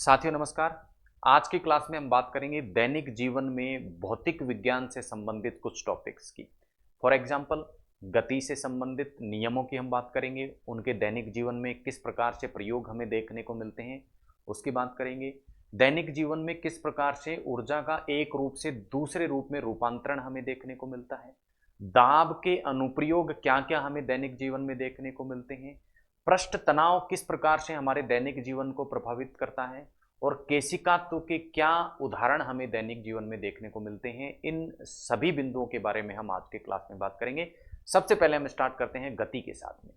साथियों नमस्कार। आज की क्लास में हम बात करेंगे दैनिक जीवन में भौतिक विज्ञान से संबंधित कुछ टॉपिक्स की। फॉर एग्जांपल गति से संबंधित नियमों की हम बात करेंगे, उनके दैनिक जीवन में किस प्रकार से प्रयोग हमें देखने को मिलते हैं उसकी बात करेंगे। दैनिक जीवन में किस प्रकार से ऊर्जा का एक रूप से दूसरे रूप में रूपांतरण हमें देखने को मिलता है। दाब के अनुप्रयोग क्या क्या हमें दैनिक जीवन में देखने को मिलते हैं। पृष्ठ तनाव किस प्रकार से हमारे दैनिक जीवन को प्रभावित करता है और केशिकात्व के क्या उदाहरण हमें दैनिक जीवन में देखने को मिलते हैं। इन सभी बिंदुओं के बारे में हम आज के क्लास में बात करेंगे। सबसे पहले हम स्टार्ट करते हैं गति के साथ में।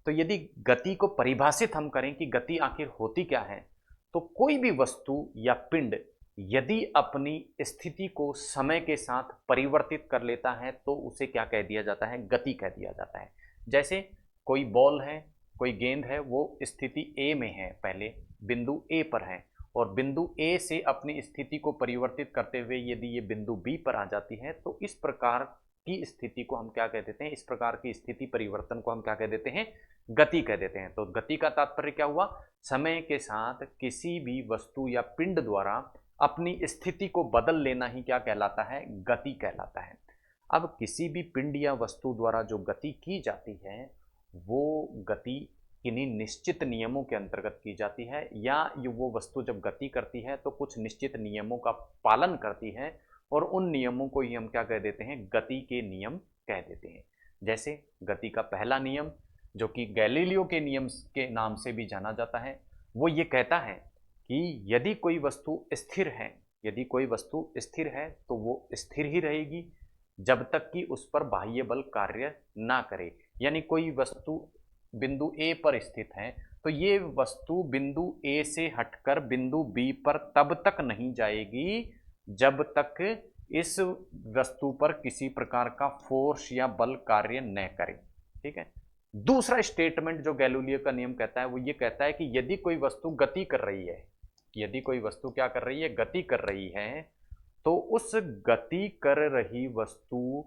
तो यदि गति को परिभाषित हम करें कि गति आखिर होती क्या है, तो कोई भी वस्तु या पिंड यदि अपनी स्थिति को समय के साथ परिवर्तित कर लेता है तो उसे क्या कह दिया जाता है, गति कह दिया जाता है। जैसे कोई बॉल है, कोई गेंद है, वो स्थिति ए में है, पहले बिंदु ए पर है और बिंदु ए से अपनी स्थिति को परिवर्तित करते हुए यदि ये बिंदु बी पर आ जाती है तो इस प्रकार की स्थिति को हम क्या कह देते हैं, इस प्रकार की स्थिति परिवर्तन को हम क्या कह देते हैं, गति कह देते हैं। तो गति का तात्पर्य क्या हुआ, समय के साथ किसी भी वस्तु या पिंड द्वारा अपनी स्थिति को बदल लेना ही क्या कहलाता है, गति कहलाता है। अब किसी भी पिंड या वस्तु द्वारा जो गति की जाती है वो गति किन्हीं निश्चित नियमों के अंतर्गत की जाती है, या ये वो वस्तु जब गति करती है तो कुछ निश्चित नियमों का पालन करती है और उन नियमों को ही हम क्या कह देते हैं, गति के नियम कह देते हैं। जैसे गति का पहला नियम जो कि गैलीलियो के नियम के नाम से भी जाना जाता है, वो ये कहता है कि यदि कोई वस्तु स्थिर है, यदि कोई वस्तु स्थिर है तो वो स्थिर ही रहेगी जब तक कि उस पर बाह्य बल कार्य ना करे। यानी कोई वस्तु बिंदु ए पर स्थित है तो ये वस्तु बिंदु ए से हटकर बिंदु बी पर तब तक नहीं जाएगी जब तक इस वस्तु पर किसी प्रकार का फोर्स या बल कार्य न करे। ठीक है। दूसरा स्टेटमेंट जो गैलीलियो का नियम कहता है वो ये कहता है कि यदि कोई वस्तु गति कर रही है, यदि कोई वस्तु क्या कर रही है, गति कर रही है, तो उस गति कर रही वस्तु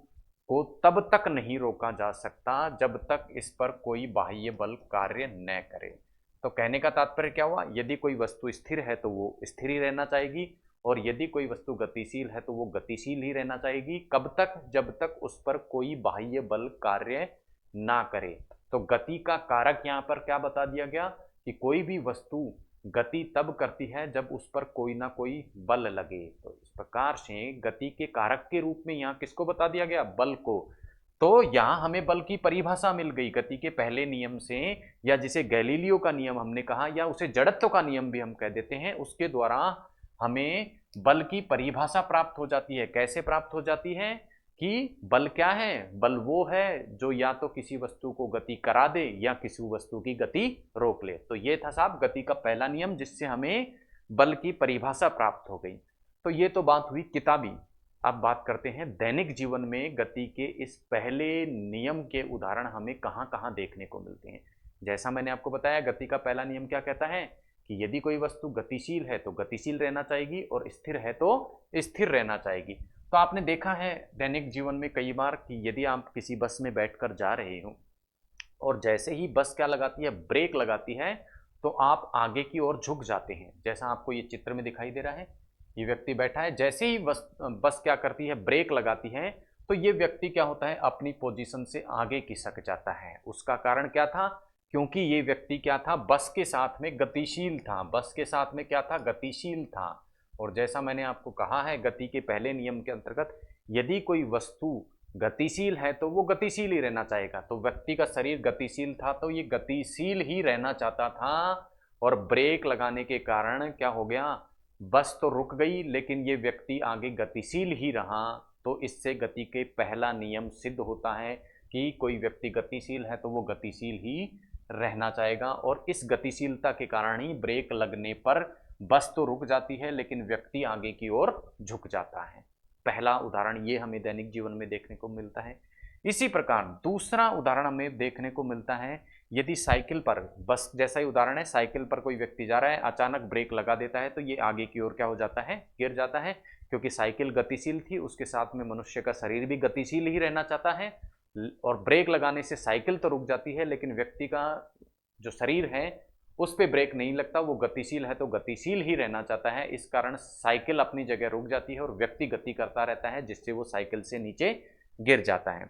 को तब तक नहीं रोका जा सकता जब तक इस पर कोई बाह्य बल कार्य न करे। तो कहने का तात्पर्य क्या हुआ, यदि कोई वस्तु स्थिर है तो वो स्थिर ही रहना चाहेगी और यदि कोई वस्तु गतिशील है तो वो गतिशील ही रहना चाहेगी। कब तक, जब तक उस पर कोई बाह्य बल कार्य ना करे। तो गति का कारक यहाँ पर क्या बता दिया गया कि कोई भी वस्तु गति तब करती है जब उस पर कोई ना कोई बल लगे। तो इस प्रकार से गति के कारक के रूप में यहाँ किसको बता दिया गया, बल को। तो यहाँ हमें बल की परिभाषा मिल गई गति के पहले नियम से, या जिसे गैलीलियो का नियम हमने कहा या उसे जड़त्व का नियम भी हम कह देते हैं, उसके द्वारा हमें बल की परिभाषा प्राप्त हो जाती है। कैसे प्राप्त हो जाती है कि बल क्या है, बल वो है जो या तो किसी वस्तु को गति करा दे या किसी वस्तु की गति रोक ले। तो ये था साहब गति का पहला नियम जिससे हमें बल की परिभाषा प्राप्त हो गई। तो ये तो बात हुई किताबी। अब बात करते हैं दैनिक जीवन में गति के इस पहले नियम के उदाहरण हमें कहाँ कहाँ देखने को मिलते हैं। जैसा मैंने आपको बताया, गति का पहला नियम क्या कहता है कि यदि कोई वस्तु गतिशील है तो गतिशील रहना चाहेगी और स्थिर है तो स्थिर रहना चाहेगी। तो आपने देखा है दैनिक जीवन में कई बार कि यदि आप किसी बस में बैठकर जा रहे हो और जैसे ही बस क्या लगाती है, ब्रेक लगाती है, तो आप आगे की ओर झुक जाते हैं। जैसा आपको ये चित्र में दिखाई दे रहा है, ये व्यक्ति बैठा है, जैसे ही बस क्या करती है, ब्रेक लगाती है, तो ये व्यक्ति क्या होता है, अपनी पोजीशन से आगे खिसक जाता है। उसका कारण क्या था, क्योंकि ये व्यक्ति क्या था, बस के साथ में गतिशील था, बस के साथ में क्या था, गतिशील था। और जैसा मैंने आपको कहा है गति के पहले नियम के अंतर्गत, यदि कोई वस्तु गतिशील है तो वो गतिशील ही रहना चाहेगा। तो व्यक्ति का शरीर गतिशील था तो ये गतिशील ही रहना चाहता था और ब्रेक लगाने के कारण क्या हो गया, बस तो रुक गई लेकिन ये व्यक्ति आगे गतिशील ही रहा। तो इससे गति के पहला नियम सिद्ध होता है कि कोई व्यक्ति गतिशील है तो वो गतिशील ही रहना चाहेगा और इस गतिशीलता के कारण ही ब्रेक लगने पर बस तो रुक जाती है लेकिन व्यक्ति आगे की ओर झुक जाता है। पहला उदाहरण ये हमें दैनिक जीवन में देखने को मिलता है। इसी प्रकार दूसरा उदाहरण हमें देखने को मिलता है, यदि साइकिल पर, बस जैसा ही उदाहरण है, साइकिल पर कोई व्यक्ति जा रहा है, अचानक ब्रेक लगा देता है तो ये आगे की ओर क्या हो जाता है, गिर जाता है। क्योंकि साइकिल गतिशील थी, उसके साथ में मनुष्य का शरीर भी गतिशील ही रहना चाहता है और ब्रेक लगाने से साइकिल तो रुक जाती है लेकिन व्यक्ति का जो शरीर है उस पे ब्रेक नहीं लगता, वो गतिशील है तो गतिशील ही रहना चाहता है, इस कारण साइकिल अपनी जगह रुक जाती है और व्यक्ति गति करता रहता है, जिससे वो साइकिल से नीचे गिर जाता है।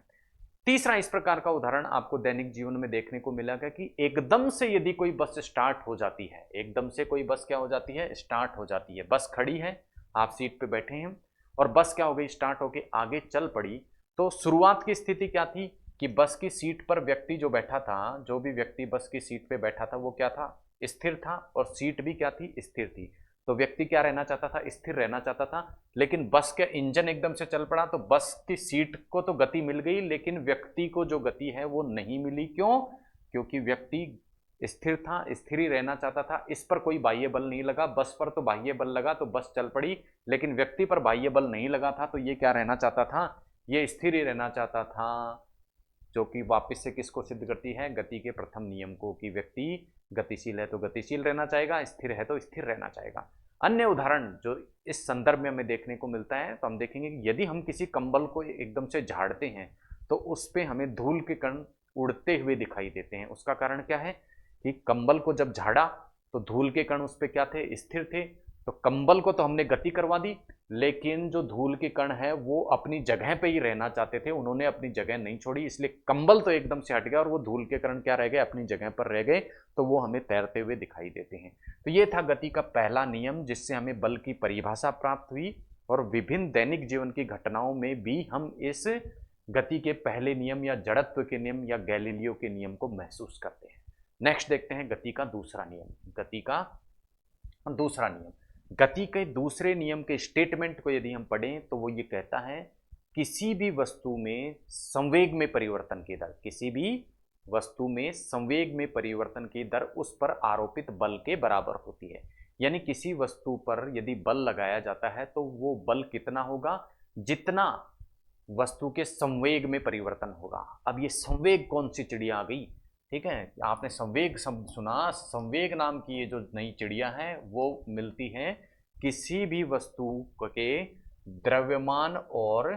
तीसरा इस प्रकार का उदाहरण आपको दैनिक जीवन में देखने को मिलेगा कि एकदम से यदि कोई बस स्टार्ट हो जाती है, एकदम से कोई बस क्या हो जाती है, स्टार्ट हो जाती है, बस खड़ी है, आप सीट पे बैठे हैं और बस क्या हो गई, स्टार्ट होके आगे चल पड़ी। तो शुरुआत की स्थिति क्या थी कि बस की सीट पर व्यक्ति जो बैठा था, जो भी व्यक्ति बस की सीट पे बैठा था वो क्या था, स्थिर था, और सीट भी क्या थी, स्थिर थी। तो व्यक्ति क्या रहना चाहता था, स्थिर रहना चाहता था। लेकिन बस का इंजन एकदम से चल पड़ा तो बस की सीट को तो गति मिल गई, लेकिन व्यक्ति को जो गति है वो नहीं मिली। क्यों? क्योंकि व्यक्ति स्थिर था, स्थिर ही रहना चाहता था, इस पर कोई बाह्य बल नहीं लगा। बस पर तो बाह्य बल लगा तो बस चल पड़ी, लेकिन व्यक्ति पर बाह्य बल नहीं लगा था, तो ये क्या रहना चाहता था, ये स्थिर ही रहना चाहता था। जो कि वापस से किसको सिद्ध करती है, गति के प्रथम नियम को, कि व्यक्ति गतिशील है तो गतिशील रहना चाहेगा, स्थिर है तो स्थिर रहना चाहेगा। अन्य उदाहरण जो इस संदर्भ में हमें देखने को मिलता है, तो हम देखेंगे कि यदि हम किसी कंबल को एकदम से झाड़ते हैं तो उस पे हमें धूल के कण उड़ते हुए दिखाई देते हैं। उसका कारण क्या है कि कंबल को जब झाड़ा तो धूल के कण उस पे क्या थे, स्थिर थे। तो कंबल को तो हमने गति करवा दी, लेकिन जो धूल के कण है वो अपनी जगह पे ही रहना चाहते थे, उन्होंने अपनी जगह नहीं छोड़ी, इसलिए कंबल तो एकदम से हट गया और वो धूल के कण क्या रह गए, अपनी जगह पर रह गए, तो वो हमें तैरते हुए दिखाई देते हैं। तो ये था गति का पहला नियम, जिससे हमें बल की परिभाषा प्राप्त हुई और विभिन्न दैनिक जीवन की घटनाओं में भी हम इस गति के पहले नियम या जड़त्व के नियम या गैलीलियो के नियम को महसूस करते हैं। नेक्स्ट देखते हैं गति का दूसरा नियम। गति का दूसरा नियम, गति के दूसरे नियम के स्टेटमेंट को यदि हम पढ़ें तो वो ये कहता है, किसी भी वस्तु में संवेग में परिवर्तन की दर, किसी भी वस्तु में संवेग में परिवर्तन की दर उस पर आरोपित बल के बराबर होती है। यानी किसी वस्तु पर यदि बल लगाया जाता है तो वो बल कितना होगा, जितना वस्तु के संवेग में परिवर्तन होगा। अब ये संवेग कौन सी चिड़िया आ गई, ठीक है, आपने संवेग शब्द सुना, संवेग नाम की ये जो नई चिड़िया है वो मिलती है किसी भी वस्तु के द्रव्यमान और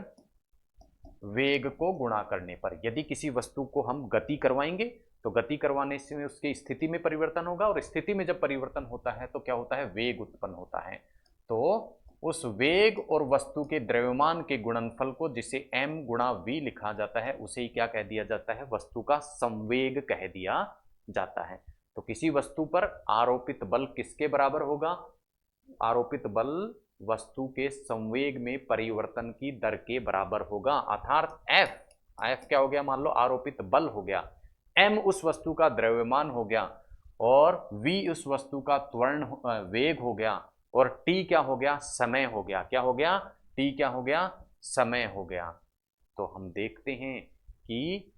वेग को गुणा करने पर। यदि किसी वस्तु को हम गति करवाएंगे तो गति करवाने से उसकी स्थिति में परिवर्तन होगा, और स्थिति में जब परिवर्तन होता है तो क्या होता है, वेग उत्पन्न होता है। तो उस वेग और वस्तु के द्रव्यमान के गुणनफल को, जिसे m गुणा v लिखा जाता है, उसे ही क्या कह दिया जाता है, वस्तु का संवेग कह दिया जाता है। तो किसी वस्तु पर आरोपित बल किसके बराबर होगा, आरोपित बल वस्तु के संवेग में परिवर्तन की दर के बराबर होगा, अर्थात f क्या हो गया, मान लो आरोपित बल हो गया, m उस वस्तु का द्रव्यमान हो गया, और v उस वस्तु का त्वरण वेग हो गया, और t क्या हो गया, समय हो गया। क्या हो गया, t क्या हो गया, समय हो गया। तो हम देखते हैं कि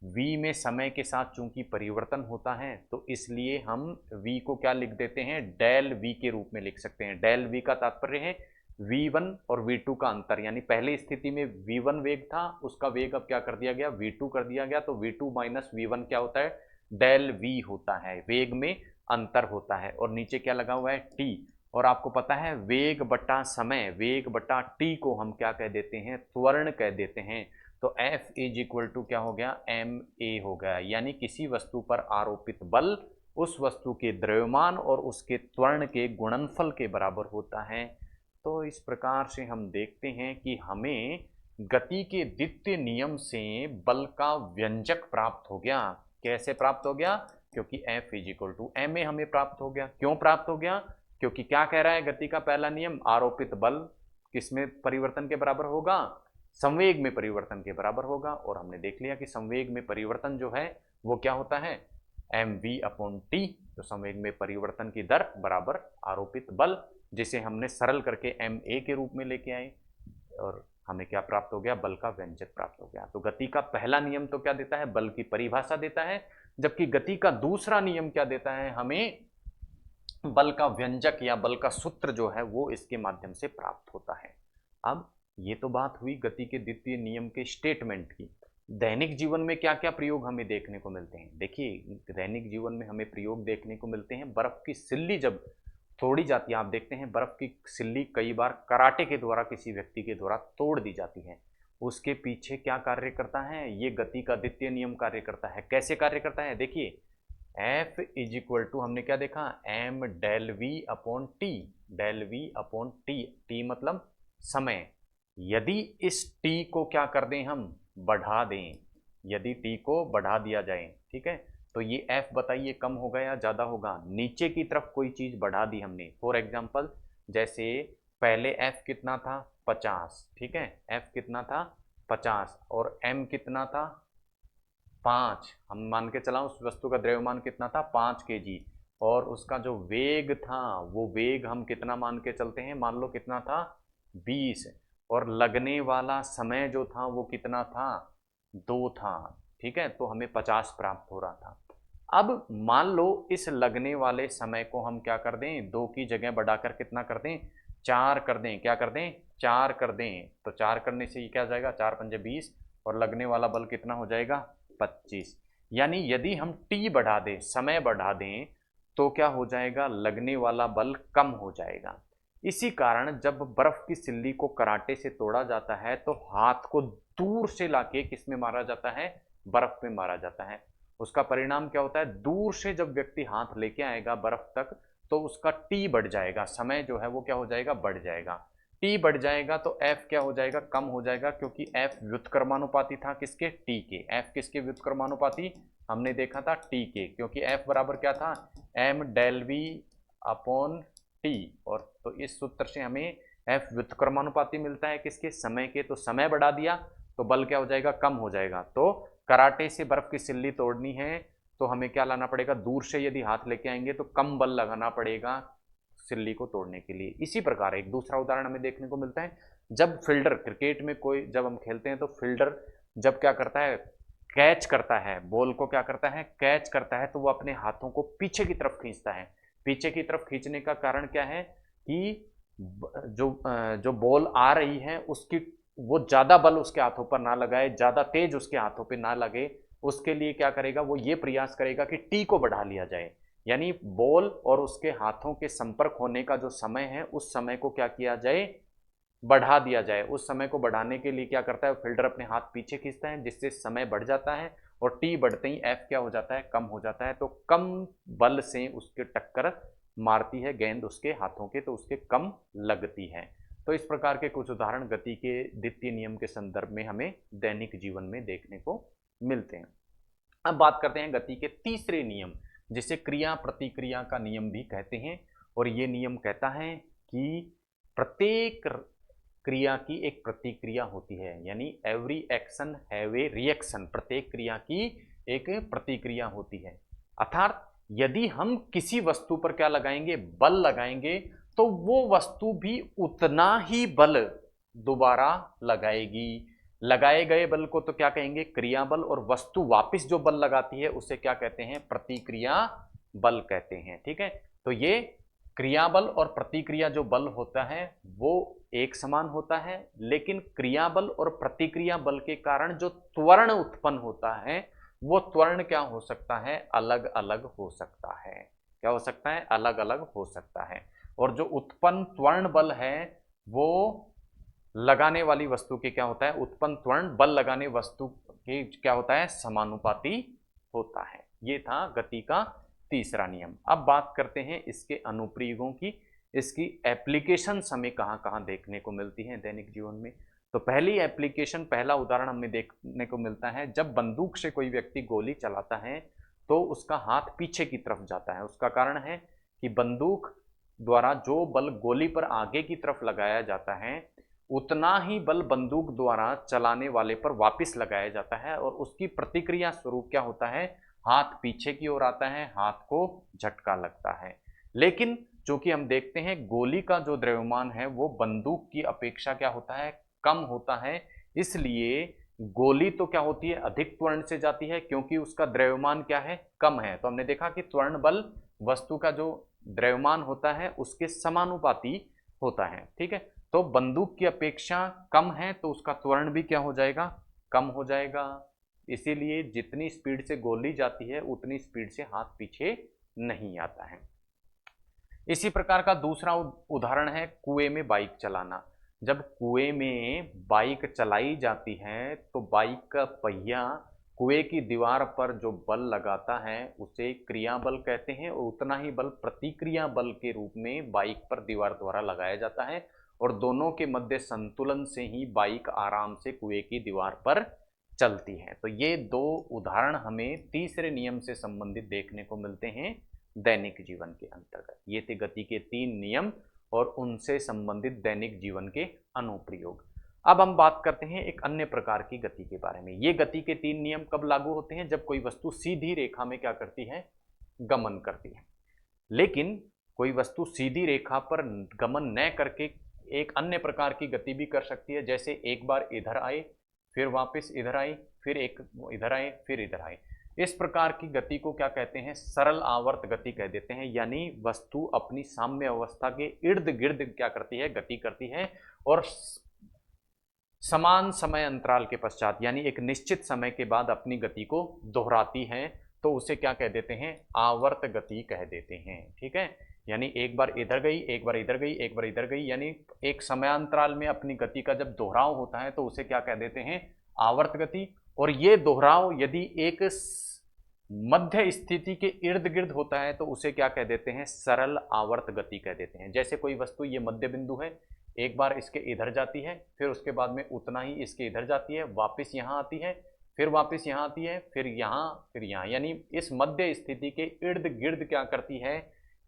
v में समय के साथ चूंकि परिवर्तन होता है तो इसलिए हम v को क्या लिख देते हैं, डेल v के रूप में लिख सकते हैं। डेल v का तात्पर्य है v1 और v2 का अंतर, यानी पहली स्थिति में v1 वेग था, उसका वेग अब क्या कर दिया गया, v2 कर दिया गया, तो v2 माइनस v1 क्या होता है, डेल v होता है, वेग में अंतर होता है। और नीचे क्या लगा हुआ है, t, और आपको पता है वेग बटा समय, वेग बटा t को हम क्या कह देते हैं, त्वरण कह देते हैं। तो F इज इक्वल टू क्या हो गया, ma हो गया। यानी किसी वस्तु पर आरोपित बल उस वस्तु के द्रव्यमान और उसके त्वरण के गुणनफल के बराबर होता है। तो इस प्रकार से हम देखते हैं कि हमें गति के द्वितीय नियम से बल का व्यंजक प्राप्त हो गया। कैसे प्राप्त हो गया, क्योंकि F is equal to ma हमें प्राप्त हो गया। क्यों प्राप्त हो गया, क्योंकि क्या कह रहा है गति का पहला नियम, आरोपित बल किसमें परिवर्तन के बराबर होगा, संवेग में परिवर्तन के बराबर होगा। और हमने देख लिया कि संवेग में परिवर्तन जो है वो क्या होता है, mv अपॉन टी, तो संवेग में परिवर्तन की दर बराबर आरोपित बल, जिसे हमने सरल करके ma के रूप में लेके आए, और हमें क्या प्राप्त हो गया, बल का व्यंजक प्राप्त हो गया। तो गति का पहला नियम तो क्या देता है, बल की परिभाषा देता है, जबकि गति का दूसरा नियम क्या देता है, हमें बल का व्यंजक या बल का सूत्र जो है वो इसके माध्यम से प्राप्त होता है। अब ये तो बात हुई गति के द्वितीय नियम के स्टेटमेंट की। दैनिक जीवन में क्या क्या प्रयोग हमें देखने को मिलते हैं, देखिए दैनिक जीवन में हमें प्रयोग देखने को मिलते हैं। बर्फ की सिल्ली जब तोड़ी जाती है, आप देखते हैं बर्फ की सिल्ली कई बार कराटे के द्वारा किसी व्यक्ति के द्वारा तोड़ दी जाती है, उसके पीछे क्या कार्य करता है, ये गति का द्वितीय नियम कार्य करता है। कैसे कार्य करता है, देखिए एफ इज इक्वल टू हमने क्या देखा, M del V upon T, del V upon T, T मतलब समय। यदि इस टी को क्या कर दें हम, बढ़ा दें, यदि टी को बढ़ा दिया जाए, ठीक है, तो ये एफ बताइए कम होगा या ज़्यादा होगा, नीचे की तरफ कोई चीज़ बढ़ा दी हमने। फॉर एग्जाम्पल जैसे पहले एफ कितना था 50, ठीक है, एफ कितना था 50 और एम कितना था 5, हम मान के चला उस वस्तु का द्रव्यमान कितना था 5 kg, और उसका जो वेग था वो वेग हम कितना मान के चलते हैं, मान लो कितना था 20, और लगने वाला समय जो था वो कितना था 2 था, ठीक है, तो हमें 50 प्राप्त हो रहा था। अब मान लो इस लगने वाले समय को हम क्या कर दें, 2 की जगह बढ़ाकर कितना कर दें, 4 कर दें, क्या कर दें, 4 कर दें, तो 4 करने से ये क्या जाएगा, 4 पंजे 20, और लगने वाला बल कितना हो जाएगा 25। यानी यदि हम टी बढ़ा दें, समय बढ़ा दें, तो क्या हो जाएगा, लगने वाला बल कम हो जाएगा। इसी कारण जब बर्फ की सिल्ली को कराटे से तोड़ा जाता है तो हाथ को दूर से लाके किस में मारा जाता है, बर्फ में मारा जाता है। उसका परिणाम क्या होता है, दूर से जब व्यक्ति हाथ लेके आएगा बर्फ तक तो उसका टी बढ़ जाएगा, समय जो है वो क्या हो जाएगा, बढ़ जाएगा। टी बढ़ जाएगा तो एफ क्या हो जाएगा, कम हो जाएगा, क्योंकि एफ व्युत्क्रमानुपाती था किसके, टी के। एफ किसके व्युत्क्रमानुपाती, हमने देखा था टी के, क्योंकि एफ बराबर क्या था, M del V upon T, और तो इस सूत्र से हमें एफ व्युत्क्रमानुपाती मिलता है किसके, समय के। तो समय बढ़ा दिया तो बल क्या हो जाएगा, कम हो जाएगा। तो कराटे से बर्फ की सिल्ली तोड़नी है तो हमें क्या लाना पड़ेगा, दूर से यदि हाथ लेके आएंगे तो कम बल लगाना पड़ेगा सिल्ली को तोड़ने के लिए। इसी प्रकार एक दूसरा उदाहरण हमें देखने को मिलता है, जब फील्डर क्रिकेट में कोई, जब हम खेलते हैं तो फील्डर जब क्या करता है, कैच करता है, बॉल को क्या करता है, कैच करता है, तो वो अपने हाथों को पीछे की तरफ खींचता है। पीछे की तरफ खींचने का कारण क्या है कि जो बॉल आ रही है उसकी, वो ज्यादा बल उसके हाथों पर ना लगाए, ज्यादा तेज उसके हाथों पे ना लगे, उसके लिए क्या करेगा, वो ये प्रयास करेगा कि टी को बढ़ा लिया जाए। यानी बॉल और उसके हाथों के संपर्क होने का जो समय है उस समय को क्या किया जाए, बढ़ा दिया जाए। उस समय को बढ़ाने के लिए क्या करता है, फील्डर अपने हाथ पीछे खींचता है जिससे समय बढ़ जाता है, और टी बढ़ते ही एफ क्या हो जाता है, कम हो जाता है। तो कम बल से उसके टक्कर मारती है गेंद उसके हाथों के, तो उसके कम लगती है। तो इस प्रकार के कुछ उदाहरण गति के द्वितीय नियम के संदर्भ में हमें दैनिक जीवन में देखने को मिलते हैं। अब बात करते हैं गति के तीसरे नियम, जिसे क्रिया प्रतिक्रिया का नियम भी कहते हैं। और ये नियम कहता है कि प्रत्येक क्रिया की एक प्रतिक्रिया होती है, यानी every action have a reaction, प्रत्येक क्रिया की एक प्रतिक्रिया होती है। अर्थात यदि हम किसी वस्तु पर क्या लगाएंगे, बल लगाएंगे, तो वो वस्तु भी उतना ही बल दोबारा लगाएगी। लगाए गए बल को तो क्या कहेंगे, क्रिया बल, और वस्तु वापस जो बल लगाती है उसे क्या कहते हैं, प्रतिक्रिया बल कहते हैं। ठीक है, तो ये क्रिया बल और प्रतिक्रिया जो बल होता है वो एक समान होता है, लेकिन क्रिया बल और प्रतिक्रिया बल के कारण जो त्वरण उत्पन्न होता है वो त्वरण क्या हो सकता है, अलग अलग हो सकता है। क्या हो सकता है, अलग अलग हो सकता है। और जो उत्पन्न त्वरण बल है वो लगाने वाली वस्तु के क्या होता है, उत्पन्न त्वरण बल लगाने वस्तु के क्या होता है, समानुपाती होता है। ये था गति का तीसरा नियम। अब बात करते हैं इसके अनुप्रयोगों की, इसकी एप्लीकेशंस हमें कहाँ कहाँ देखने को मिलती हैं दैनिक जीवन में। तो पहली एप्लीकेशन, पहला उदाहरण हमें देखने को मिलता है, जब बंदूक से कोई व्यक्ति गोली चलाता है तो उसका हाथ पीछे की तरफ जाता है। उसका कारण है कि बंदूक द्वारा जो बल गोली पर आगे की तरफ लगाया जाता है उतना ही बल बंदूक द्वारा चलाने वाले पर वापस लगाया जाता है, और उसकी प्रतिक्रिया स्वरूप क्या होता है, हाथ पीछे की ओर आता है, हाथ को झटका लगता है। लेकिन चूंकि हम देखते हैं गोली का जो द्रव्यमान है वो बंदूक की अपेक्षा क्या होता है, कम होता है, इसलिए गोली तो क्या होती है, अधिक त्वरण से जाती है, क्योंकि उसका द्रव्यमान क्या है, कम है। तो हमने देखा कि त्वरण बल वस्तु का जो द्रव्यमान होता है उसके समानुपाती होता है। ठीक है, तो बंदूक की अपेक्षा कम है तो उसका त्वरण भी क्या हो जाएगा, कम हो जाएगा। इसीलिए जितनी स्पीड से गोली जाती है उतनी स्पीड से हाथ पीछे नहीं आता है। इसी प्रकार का दूसरा उदाहरण है कुएं में बाइक चलाना। जब कुएं में बाइक चलाई जाती है तो बाइक का पहिया कुएं की दीवार पर जो बल लगाता है उसे क्रिया बल कहते हैं, और उतना ही बल प्रतिक्रिया बल के रूप में बाइक पर दीवार द्वारा लगाया जाता है, और दोनों के मध्य संतुलन से ही बाइक आराम से कुएं की दीवार पर चलती है। तो ये दो उदाहरण हमें तीसरे नियम से संबंधित देखने को मिलते हैं दैनिक जीवन के अंतर्गत। ये थे गति के 3 नियम और उनसे संबंधित दैनिक जीवन के अनुप्रयोग। अब हम बात करते हैं एक अन्य प्रकार की गति के बारे में। ये गति के 3 नियम कब लागू होते हैं? जब कोई वस्तु सीधी रेखा में क्या करती है? गमन करती है। लेकिन कोई वस्तु सीधी रेखा पर गमन न करके एक अन्य प्रकार की गति भी कर सकती है, जैसे एक बार इधर आए, फिर वापस इधर आई, फिर एक इधर आए, फिर इधर आए। इस प्रकार की गति को क्या कहते हैं? सरल आवर्त गति कह देते हैं। यानी वस्तु अपनी साम्य अवस्था के इर्द गिर्द क्या करती है? गति करती है, और समान समय अंतराल के पश्चात यानी एक निश्चित समय के बाद अपनी गति को दोहराती है। तो उसे क्या कह देते हैं? आवर्त गति कह देते हैं। ठीक है, यानी एक बार इधर गई, एक बार इधर गई, एक बार इधर गई, यानी एक समयांतराल में अपनी गति का जब दोहराव होता है तो उसे क्या कह देते हैं? आवर्त गति। और ये दोहराव यदि एक मध्य स्थिति के इर्द गिर्द होता है तो उसे क्या कह देते हैं? सरल आवर्त गति कह देते हैं। जैसे कोई वस्तु ये मध्य बिंदु है, एक बार इसके इधर जाती है, फिर उसके बाद में उतना ही इसके इधर जाती है, वापस यहाँ आती है, फिर वापस यहाँ आती है, फिर यहाँ, यानी इस मध्य स्थिति के इर्द गिर्द क्या करती है?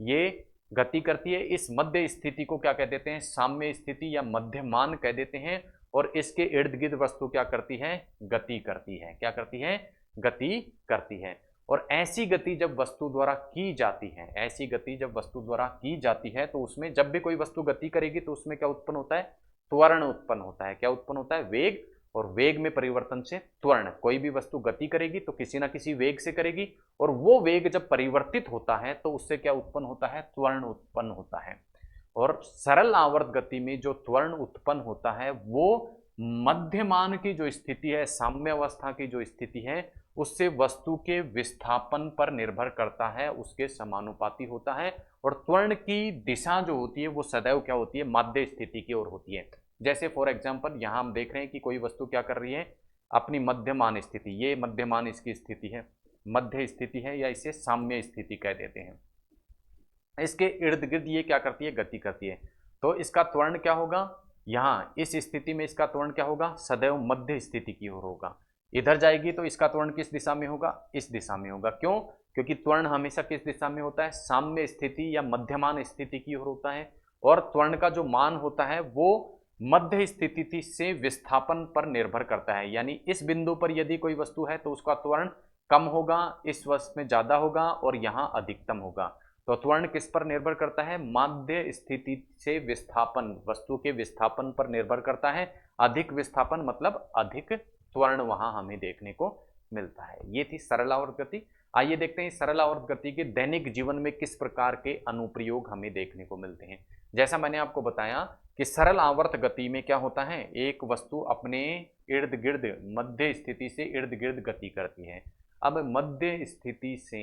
ये गति करती है। इस मध्य स्थिति को क्या कह देते हैं? साम्य स्थिति या मध्यमान कह देते हैं। और इसके इर्द गिर्द वस्तु क्या करती है? गति करती है। क्या करती है? गति करती है। और ऐसी गति जब वस्तु द्वारा की जाती है, ऐसी गति जब वस्तु द्वारा की जाती है तो उसमें जब भी कोई वस्तु गति करेगी तो उसमें क्या उत्पन्न होता है? त्वरण उत्पन्न होता है। क्या उत्पन्न होता है? वेग। और वेग में परिवर्तन से त्वरण। कोई भी वस्तु गति करेगी तो किसी ना किसी वेग से करेगी, और वो वेग जब परिवर्तित होता है तो उससे क्या उत्पन्न होता है? त्वरण उत्पन्न होता है। और सरल आवर्त गति में जो त्वरण उत्पन्न होता है वो मध्यमान की जो स्थिति है, साम्य अवस्था की जो स्थिति है, उससे वस्तु के विस्थापन पर निर्भर करता है, उसके समानुपाती होता है। और त्वरण की दिशा जो होती है वो सदैव क्या होती है? माध्य स्थिति की ओर होती है। जैसे फॉर एग्जांपल यहाँ हम देख रहे हैं कि कोई वस्तु क्या कर रही है? अपनी मध्यमान स्थिति, ये मध्यमान इसकी स्थिति है, मध्य स्थिति है, या इसे साम्य स्थिति कह देते हैं। इसके इर्द गिर्द ये क्या करती है? गति करती है। तो इसका त्वरण क्या होगा? यहाँ इस स्थिति में इसका त्वरण क्या होगा? सदैव मध्य स्थिति की ओर होगा। इधर जाएगी तो इसका त्वरण किस दिशा में होगा? इस दिशा में होगा। क्यों? क्योंकि त्वरण हमेशा किस दिशा में होता है? साम्य स्थिति या मध्यमान स्थिति की ओर होता है। और त्वरण का जो मान होता है वो मध्य स्थिति से विस्थापन पर निर्भर करता है। यानी इस बिंदु पर यदि कोई वस्तु है तो उसका त्वरण कम होगा, इस वस्तु में ज्यादा होगा, और यहाँ अधिकतम होगा। तो त्वरण किस पर निर्भर करता है? माध्य स्थिति से विस्थापन, वस्तु के विस्थापन पर निर्भर करता है। अधिक विस्थापन मतलब अधिक त्वरण वहां हमें देखने को मिलता है। ये थी सरल आवर्त गति। आइए देखते हैं सरल आवर्त गति के दैनिक जीवन में किस प्रकार के अनुप्रयोग हमें देखने को मिलते हैं। जैसा मैंने आपको बताया कि सरल आवर्त गति में क्या होता है? एक वस्तु अपने इर्द गिर्द मध्य स्थिति से इर्द गिर्द गति करती है। अब मध्य स्थिति से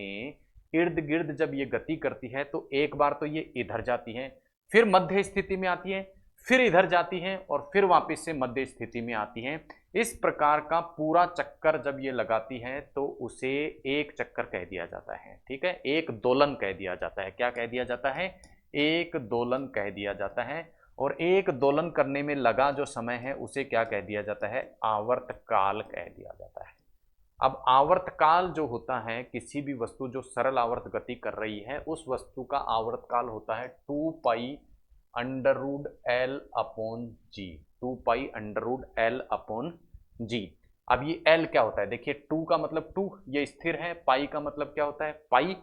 इर्द गिर्द जब ये गति करती है तो एक बार तो ये इधर जाती है, फिर मध्य स्थिति में आती है, फिर इधर जाती है, और फिर वापस से मध्य स्थिति में आती है। इस प्रकार का पूरा चक्कर जब ये लगाती है तो उसे एक चक्कर कह दिया जाता है। ठीक है, एक दोलन कह दिया जाता है। क्या कह दिया जाता है? एक दोलन कह दिया जाता है। और एक दोलन करने में लगा जो समय है उसे क्या कह दिया जाता है? आवर्तकाल कह दिया जाता है। अब आवर्तकाल जो होता है, किसी भी वस्तु जो सरल आवर्त गति कर रही है उस वस्तु का आवर्तकाल होता है 2 pi under root L upon G. 2 pi under root L upon G. अब ये एल क्या होता है? देखिए 2 का मतलब 2, ये स्थिर है। पाई का मतलब क्या होता है? पाई,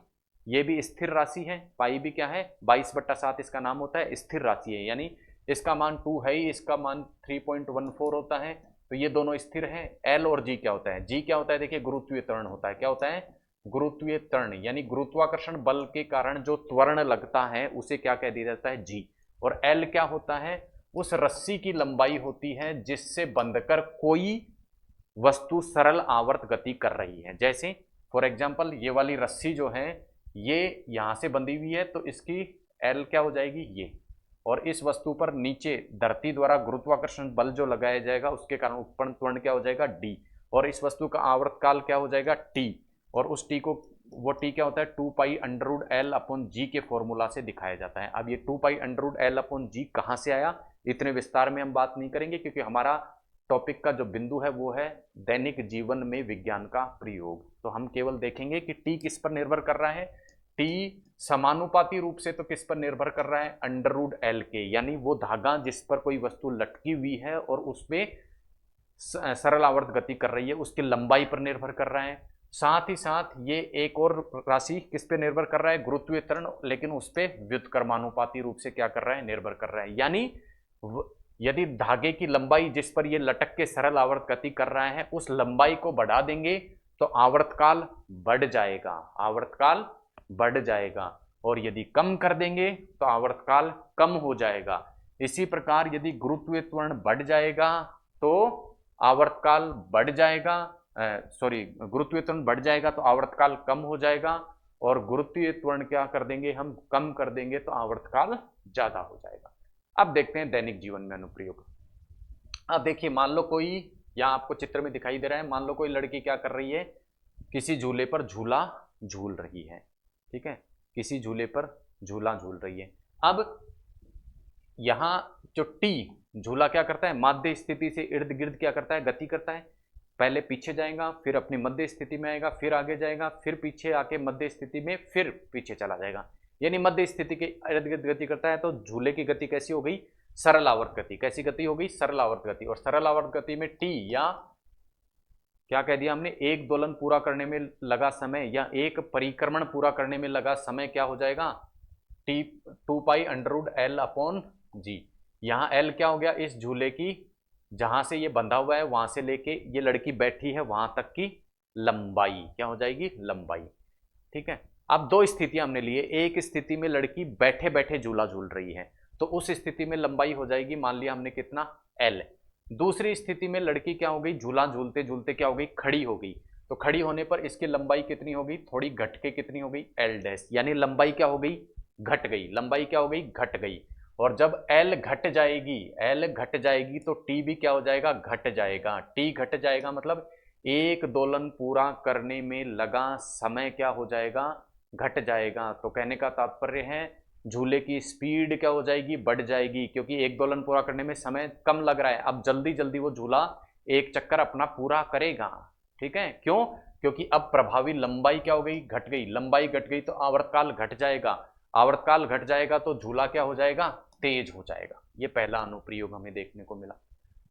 ये भी स्थिर राशि है। पाई भी क्या है? 22/7 इसका नाम होता है, स्थिर राशि है। यानी इसका मान 2 है ही, इसका मान 3.14 होता है। तो ये दोनों स्थिर हैं। एल और जी क्या होता है? जी क्या होता है? देखिए गुरुत्वीय त्वरण होता है। क्या होता है? गुरुत्वीय त्वरण, यानी गुरुत्वाकर्षण बल के कारण जो त्वरण लगता है उसे क्या कह दिया जाता है? जी। और एल क्या होता है? उस रस्सी की लंबाई होती है जिससे बंधकर कोई वस्तु सरल आवर्त गति कर रही है। जैसे फॉर एग्जाम्पल ये वाली रस्सी जो है ये यहां से बंधी हुई है तो इसकी एल क्या हो जाएगी? ये। और इस वस्तु पर नीचे धरती द्वारा गुरुत्वाकर्षण बल जो लगाया जाएगा उसके कारण उत्पन्न त्वरण क्या हो जाएगा? डी। और इस वस्तु का आवर्तकाल क्या हो जाएगा टी, और उस टी को, वो टी क्या होता है 2π√L/g के फॉर्मूला से दिखाया जाता है। अब ये 2π√L/g कहाँ से आया, इतने विस्तार में हम बात नहीं करेंगे, क्योंकि हमारा टॉपिक का जो बिंदु है वो है दैनिक जीवन में विज्ञान का प्रयोग। तो हम केवल देखेंगे कि टी किस पर निर्भर कर रहा है। टी समानुपाती रूप से तो किस पर निर्भर कर रहा है, √L के, यानी वो धागा जिस पर कोई वस्तु लटकी हुई है और उसमें सरल आवर्त गति कर रही है, उसकी लंबाई पर निर्भर कर रहा है। साथ ही साथ ये एक और राशि किस पे निर्भर कर रहा है, गुरुत्वीय त्वरण, लेकिन उस पे व्युत्क्रमानुपाती रूप से क्या कर रहा है, निर्भर कर रहा है। यानी यदि धागे की लंबाई जिस पर ये लटक के सरल आवर्त गति कर रहा है उस लंबाई को बढ़ा देंगे तो आवर्तकाल बढ़ जाएगा, आवर्तकाल बढ़ जाएगा, और यदि कम कर देंगे तो आवर्तकाल कम हो जाएगा। इसी प्रकार यदि गुरुत्वीय त्वरण बढ़ जाएगा तो आवर्तकाल बढ़ जाएगा, गुरुत्वीय त्वरण बढ़ जाएगा तो आवर्तकाल कम हो जाएगा, और गुरुत्वीय त्वरण क्या कर देंगे हम, कम कर देंगे तो आवर्तकाल ज्यादा हो जाएगा। अब देखते हैं दैनिक जीवन में अनुप्रयोग। अब देखिए, मान लो कोई, यहाँ आपको चित्र में दिखाई दे रहा है, मान लो कोई लड़की क्या कर रही है, किसी झूले पर झूला झूल रही है, ठीक है, किसी झूले पर झूला झूल रही है। अब यहां जो टी झूला क्या करता है, माध्य स्थिति से इर्द गिर्द क्या करता है, गति करता है। पहले पीछे जाएगा, फिर अपनी मध्य स्थिति में आएगा, फिर आगे जाएगा, फिर पीछे आके मध्य स्थिति में, फिर पीछे चला जाएगा, यानी मध्य स्थिति के इर्द गिर्द गति करता है। तो झूले की गति कैसी हो गई, सरल आवर्त गति। कैसी गति हो गई, सरल आवर्त गति। और सरल आवर्त गति में टी, या क्या कह दिया हमने, एक दोलन पूरा करने में लगा समय या एक परिक्रमण पूरा करने में लगा समय क्या हो जाएगा, टी 2π√L/g। यहाँ L क्या हो गया, इस झूले की जहां से ये बंधा हुआ है वहां से लेके ये लड़की बैठी है वहां तक की लंबाई क्या हो जाएगी, लंबाई, ठीक है। अब दो स्थितियां हमने लिए, एक स्थिति में लड़की बैठे बैठे झूला झूल रही है तो उस स्थिति में लंबाई हो जाएगी, मान लिया हमने कितना, L। दूसरी स्थिति में लड़की क्या हो गई, झूला झूलते झूलते क्या हो गई, खड़ी हो गई। तो खड़ी होने पर इसकी लंबाई कितनी हो गई, थोड़ी घट के कितनी हो गई, L', यानी लंबाई क्या हो गई, घट गई, लंबाई क्या हो गई, घट गई। और जब L घट जाएगी, L घट जाएगी तो T भी क्या हो जाएगा, घट जाएगा। T घट जाएगा मतलब एक दोलन पूरा करने में लगा समय क्या हो जाएगा, घट जाएगा। तो कहने का तात्पर्य है झूले की स्पीड क्या हो जाएगी, बढ़ जाएगी, क्योंकि एक दोलन पूरा करने में समय कम लग रहा है। अब जल्दी जल्दी वो झूला एक चक्कर अपना पूरा करेगा, ठीक है। क्यों, क्योंकि अब प्रभावी लंबाई क्या हो गई, घट गई। लंबाई घट गई तो आवर्तकाल घट जाएगा, आवर्तकाल घट जाएगा तो झूला क्या हो जाएगा, तेज हो जाएगा। ये पहला अनुप्रयोग हमें देखने को मिला।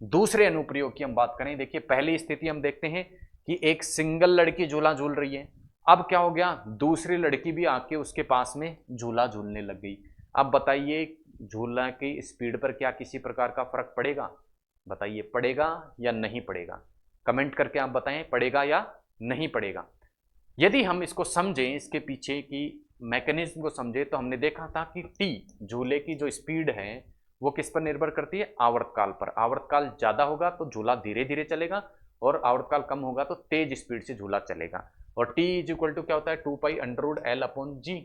दूसरे अनुप्रयोग की हम बात करें, देखिए पहली स्थिति हम देखते हैं कि एक सिंगल लड़की झूला झूल रही है। अब क्या हो गया, दूसरी लड़की भी आके उसके पास में झूला झूलने लग गई। अब बताइए झूला की स्पीड पर क्या किसी प्रकार का फर्क पड़ेगा, बताइए पड़ेगा या नहीं पड़ेगा, कमेंट करके आप बताएं पड़ेगा या नहीं पड़ेगा। यदि हम इसको समझें, इसके पीछे की मैकेनिज्म को समझे, तो हमने देखा था कि टी झूले की जो स्पीड है वो किस पर निर्भर करती है, आवर्तकाल पर। आवर्तकाल ज्यादा होगा तो झूला धीरे धीरे चलेगा और आवर्तकाल कम होगा तो तेज स्पीड से झूला चलेगा। और T इज इक्वल टू क्या होता है, 2π√L/g,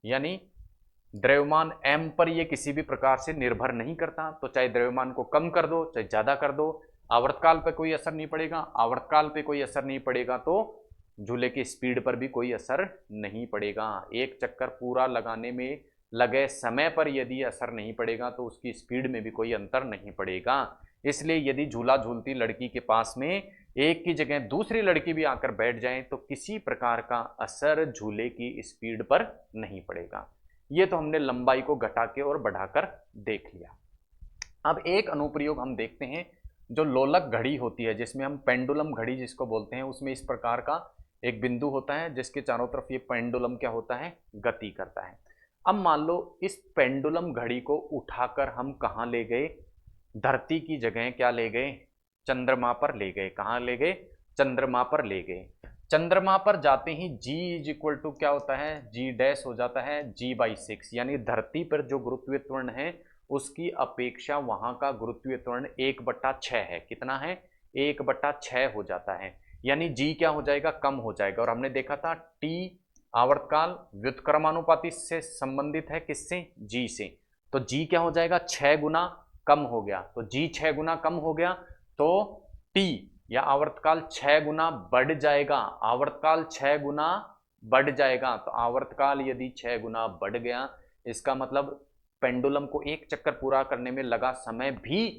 यानी द्रव्यमान m पर ये किसी भी प्रकार से निर्भर नहीं करता। तो चाहे द्रव्यमान को कम कर दो चाहे ज्यादा कर दो, आवर्तकाल पे कोई असर नहीं पड़ेगा। आवर्तकाल पे कोई असर नहीं पड़ेगा तो झूले की स्पीड पर भी कोई असर नहीं पड़ेगा। एक चक्कर पूरा लगाने में लगे समय पर यदि असर नहीं पड़ेगा तो उसकी स्पीड में भी कोई अंतर नहीं पड़ेगा। इसलिए यदि झूला झूलती लड़की के पास में एक की जगह दूसरी लड़की भी आकर बैठ जाए तो किसी प्रकार का असर झूले की स्पीड पर नहीं पड़ेगा। ये तो हमने लंबाई को घटा के और बढ़ाकर देख लिया। अब एक अनुप्रयोग हम देखते हैं जो लोलक घड़ी होती है, जिसमें हम पेंडुलम घड़ी जिसको बोलते हैं, उसमें इस प्रकार का एक बिंदु होता है जिसके चारों तरफ ये पेंडुलम क्या होता है, गति करता है। अब मान लो इस पेंडुलम घड़ी को उठाकर हम कहाँ ले गए, धरती की जगह क्या ले गए, चंद्रमा पर ले गए। कहाँ ले गए, चंद्रमा पर ले गए। चंद्रमा पर जाते ही G इज इक्वल टू क्या होता है, G' हो जाता है G/6, यानी धरती पर जो गुरुत्वीय त्वरण है उसकी अपेक्षा वहां का गुरुत्वीय त्वरण 1/6 है। कितना है, 1/6 हो जाता है, यानी G क्या हो जाएगा, कम हो जाएगा। और हमने देखा था T आवर्तकाल व्युत्क्रमानुपाती से संबंधित है, किससे, G से। तो G क्या हो जाएगा, 6 गुना कम हो गया। तो G 6 गुना कम हो गया तो T या आवर्तकाल 6 गुना बढ़ जाएगा, आवर्तकाल 6 गुना बढ़ जाएगा। तो आवर्तकाल यदि 6 गुना बढ़ गया, इसका मतलब पेंडुलम को एक चक्कर पूरा करने में लगा समय भी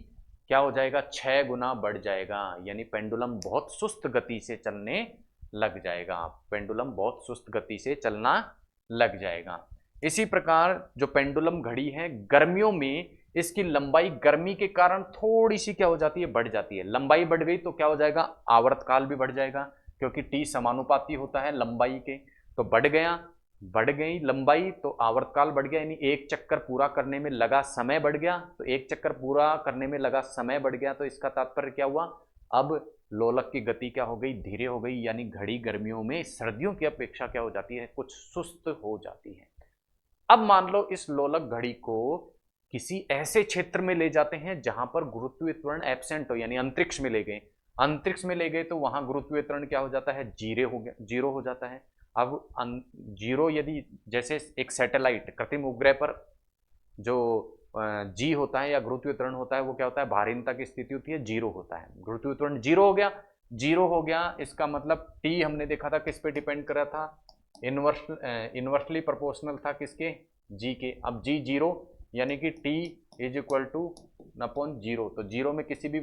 क्या हो जाएगा, 6 गुना बढ़ जाएगा। यानी पेंडुलम बहुत सुस्त गति से चलने लग जाएगा, पेंडुलम बहुत सुस्त गति से चलना लग जाएगा। इसी प्रकार जो पेंडुलम घड़ी है, गर्मियों में इसकी लंबाई गर्मी के कारण थोड़ी सी क्या हो जाती है, बढ़ जाती है। लंबाई बढ़ गई तो क्या हो जाएगा, आवर्तकाल भी बढ़ जाएगा, क्योंकि टी समानुपाती होता है लंबाई के। तो बढ़ गया, बढ़ गई लंबाई तो आवर्तकाल बढ़ गया, यानी एक चक्कर पूरा करने में लगा समय बढ़ गया। तो एक चक्कर पूरा करने में लगा समय बढ़ गया, तो इसका तात्पर्य क्या हुआ, अब लोलक की गति क्या हो गई, धीरे हो गई। यानी घड़ी गर्मियों में सर्दियों की अपेक्षा क्या हो जाती है, कुछ सुस्त हो जाती है। अब मान लो इस लोलक घड़ी को किसी ऐसे क्षेत्र में ले जाते हैं जहां पर गुरुत्वीय त्वरण एब्सेंट हो, यानी अंतरिक्ष में ले गए। अंतरिक्ष में ले गए तो वहां गुरुत्वीय त्वरण क्या हो जाता है, जीरो हो जाता है। अब जीरो यदि जैसे एक सैटेलाइट कृत्रिम उपग्रह पर जो जी होता है या गुरुत्वीय त्वरण होता है, वो क्या होता है, भारहीनता की स्थिति होती है, जीरो होता है। गुरुत्वीय त्वरण जीरो हो गया, जीरो हो गया, इसका मतलब टी हमने देखा था किस पे डिपेंड कर रहा था, इनवर्सली प्रोपोर्शनल था किसके, जी के। अब जी जीरो, यानी कि T is equal two upon zero. तो जीरो में किसी भी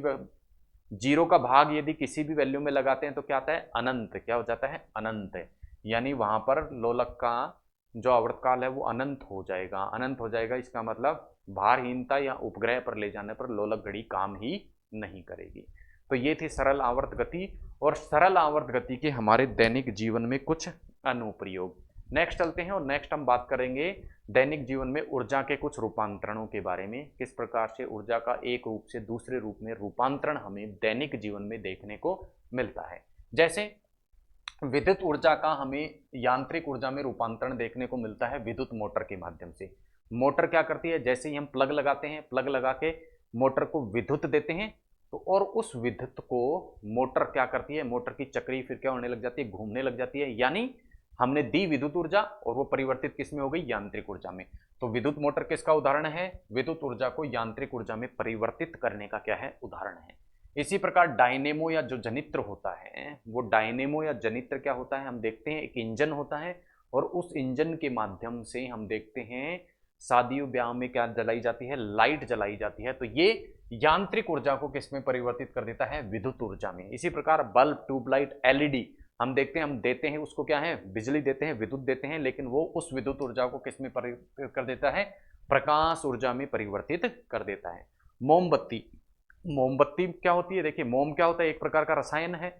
जीरो का भाग यदि किसी भी वैल्यू में लगाते हैं तो क्या आता है, अनंत, क्या हो जाता है, अनंत। यानी वहां पर लोलक का जो आवर्तकाल है वो अनंत हो जाएगा, अनंत हो जाएगा। इसका मतलब भारहीनता या उपग्रह पर ले जाने पर लोलक घड़ी काम ही नहीं करेगी। तो ये थी सरल आवर्त गति, और सरल आवर्त गति के हमारे दैनिक जीवन में कुछ अनुप्रयोग। नेक्स्ट चलते हैं और नेक्स्ट हम बात करेंगे दैनिक जीवन में ऊर्जा के कुछ रूपांतरणों के बारे में, किस प्रकार से ऊर्जा का एक रूप से दूसरे रूप में रूपांतरण हमें दैनिक जीवन में देखने को मिलता है। जैसे विद्युत ऊर्जा का हमें यांत्रिक ऊर्जा में रूपांतरण देखने को मिलता है विद्युत मोटर के माध्यम से। मोटर क्या करती है, जैसे ही हम प्लग लगाते हैं, प्लग लगा के मोटर को विद्युत देते हैं, तो और उस विद्युत को मोटर क्या करती है, मोटर की चक्री फिर क्या होने लग जाती है, घूमने लग जाती है। यानी हमने दी विद्युत ऊर्जा और वो परिवर्तित किस में हो गई, यांत्रिक ऊर्जा में। तो विद्युत मोटर किसका उदाहरण है, विद्युत ऊर्जा को यांत्रिक ऊर्जा में परिवर्तित करने का क्या है, उदाहरण है। इसी प्रकार डायनेमो या जो जनित्र होता है, वो डायनेमो या जनित्र क्या होता है, हम देखते हैं एक इंजन होता है, और उस इंजन के माध्यम से हम देखते हैं शादियों ब्याह में क्या जलाई जाती है, लाइट जलाई जाती है। तो ये यांत्रिक ऊर्जा को किस में परिवर्तित कर देता है, विद्युत ऊर्जा में। इसी प्रकार बल्ब, ट्यूबलाइट, एलईडी हम देखते हैं, हम देते हैं उसको क्या है, बिजली देते हैं, विद्युत देते हैं, लेकिन वो उस विद्युत ऊर्जा को किस में परिवर्तित कर देता है, प्रकाश ऊर्जा में परिवर्तित कर देता है। मोमबत्ती, मोमबत्ती क्या होती है, देखिए मोम क्या होता है, एक प्रकार का रसायन है,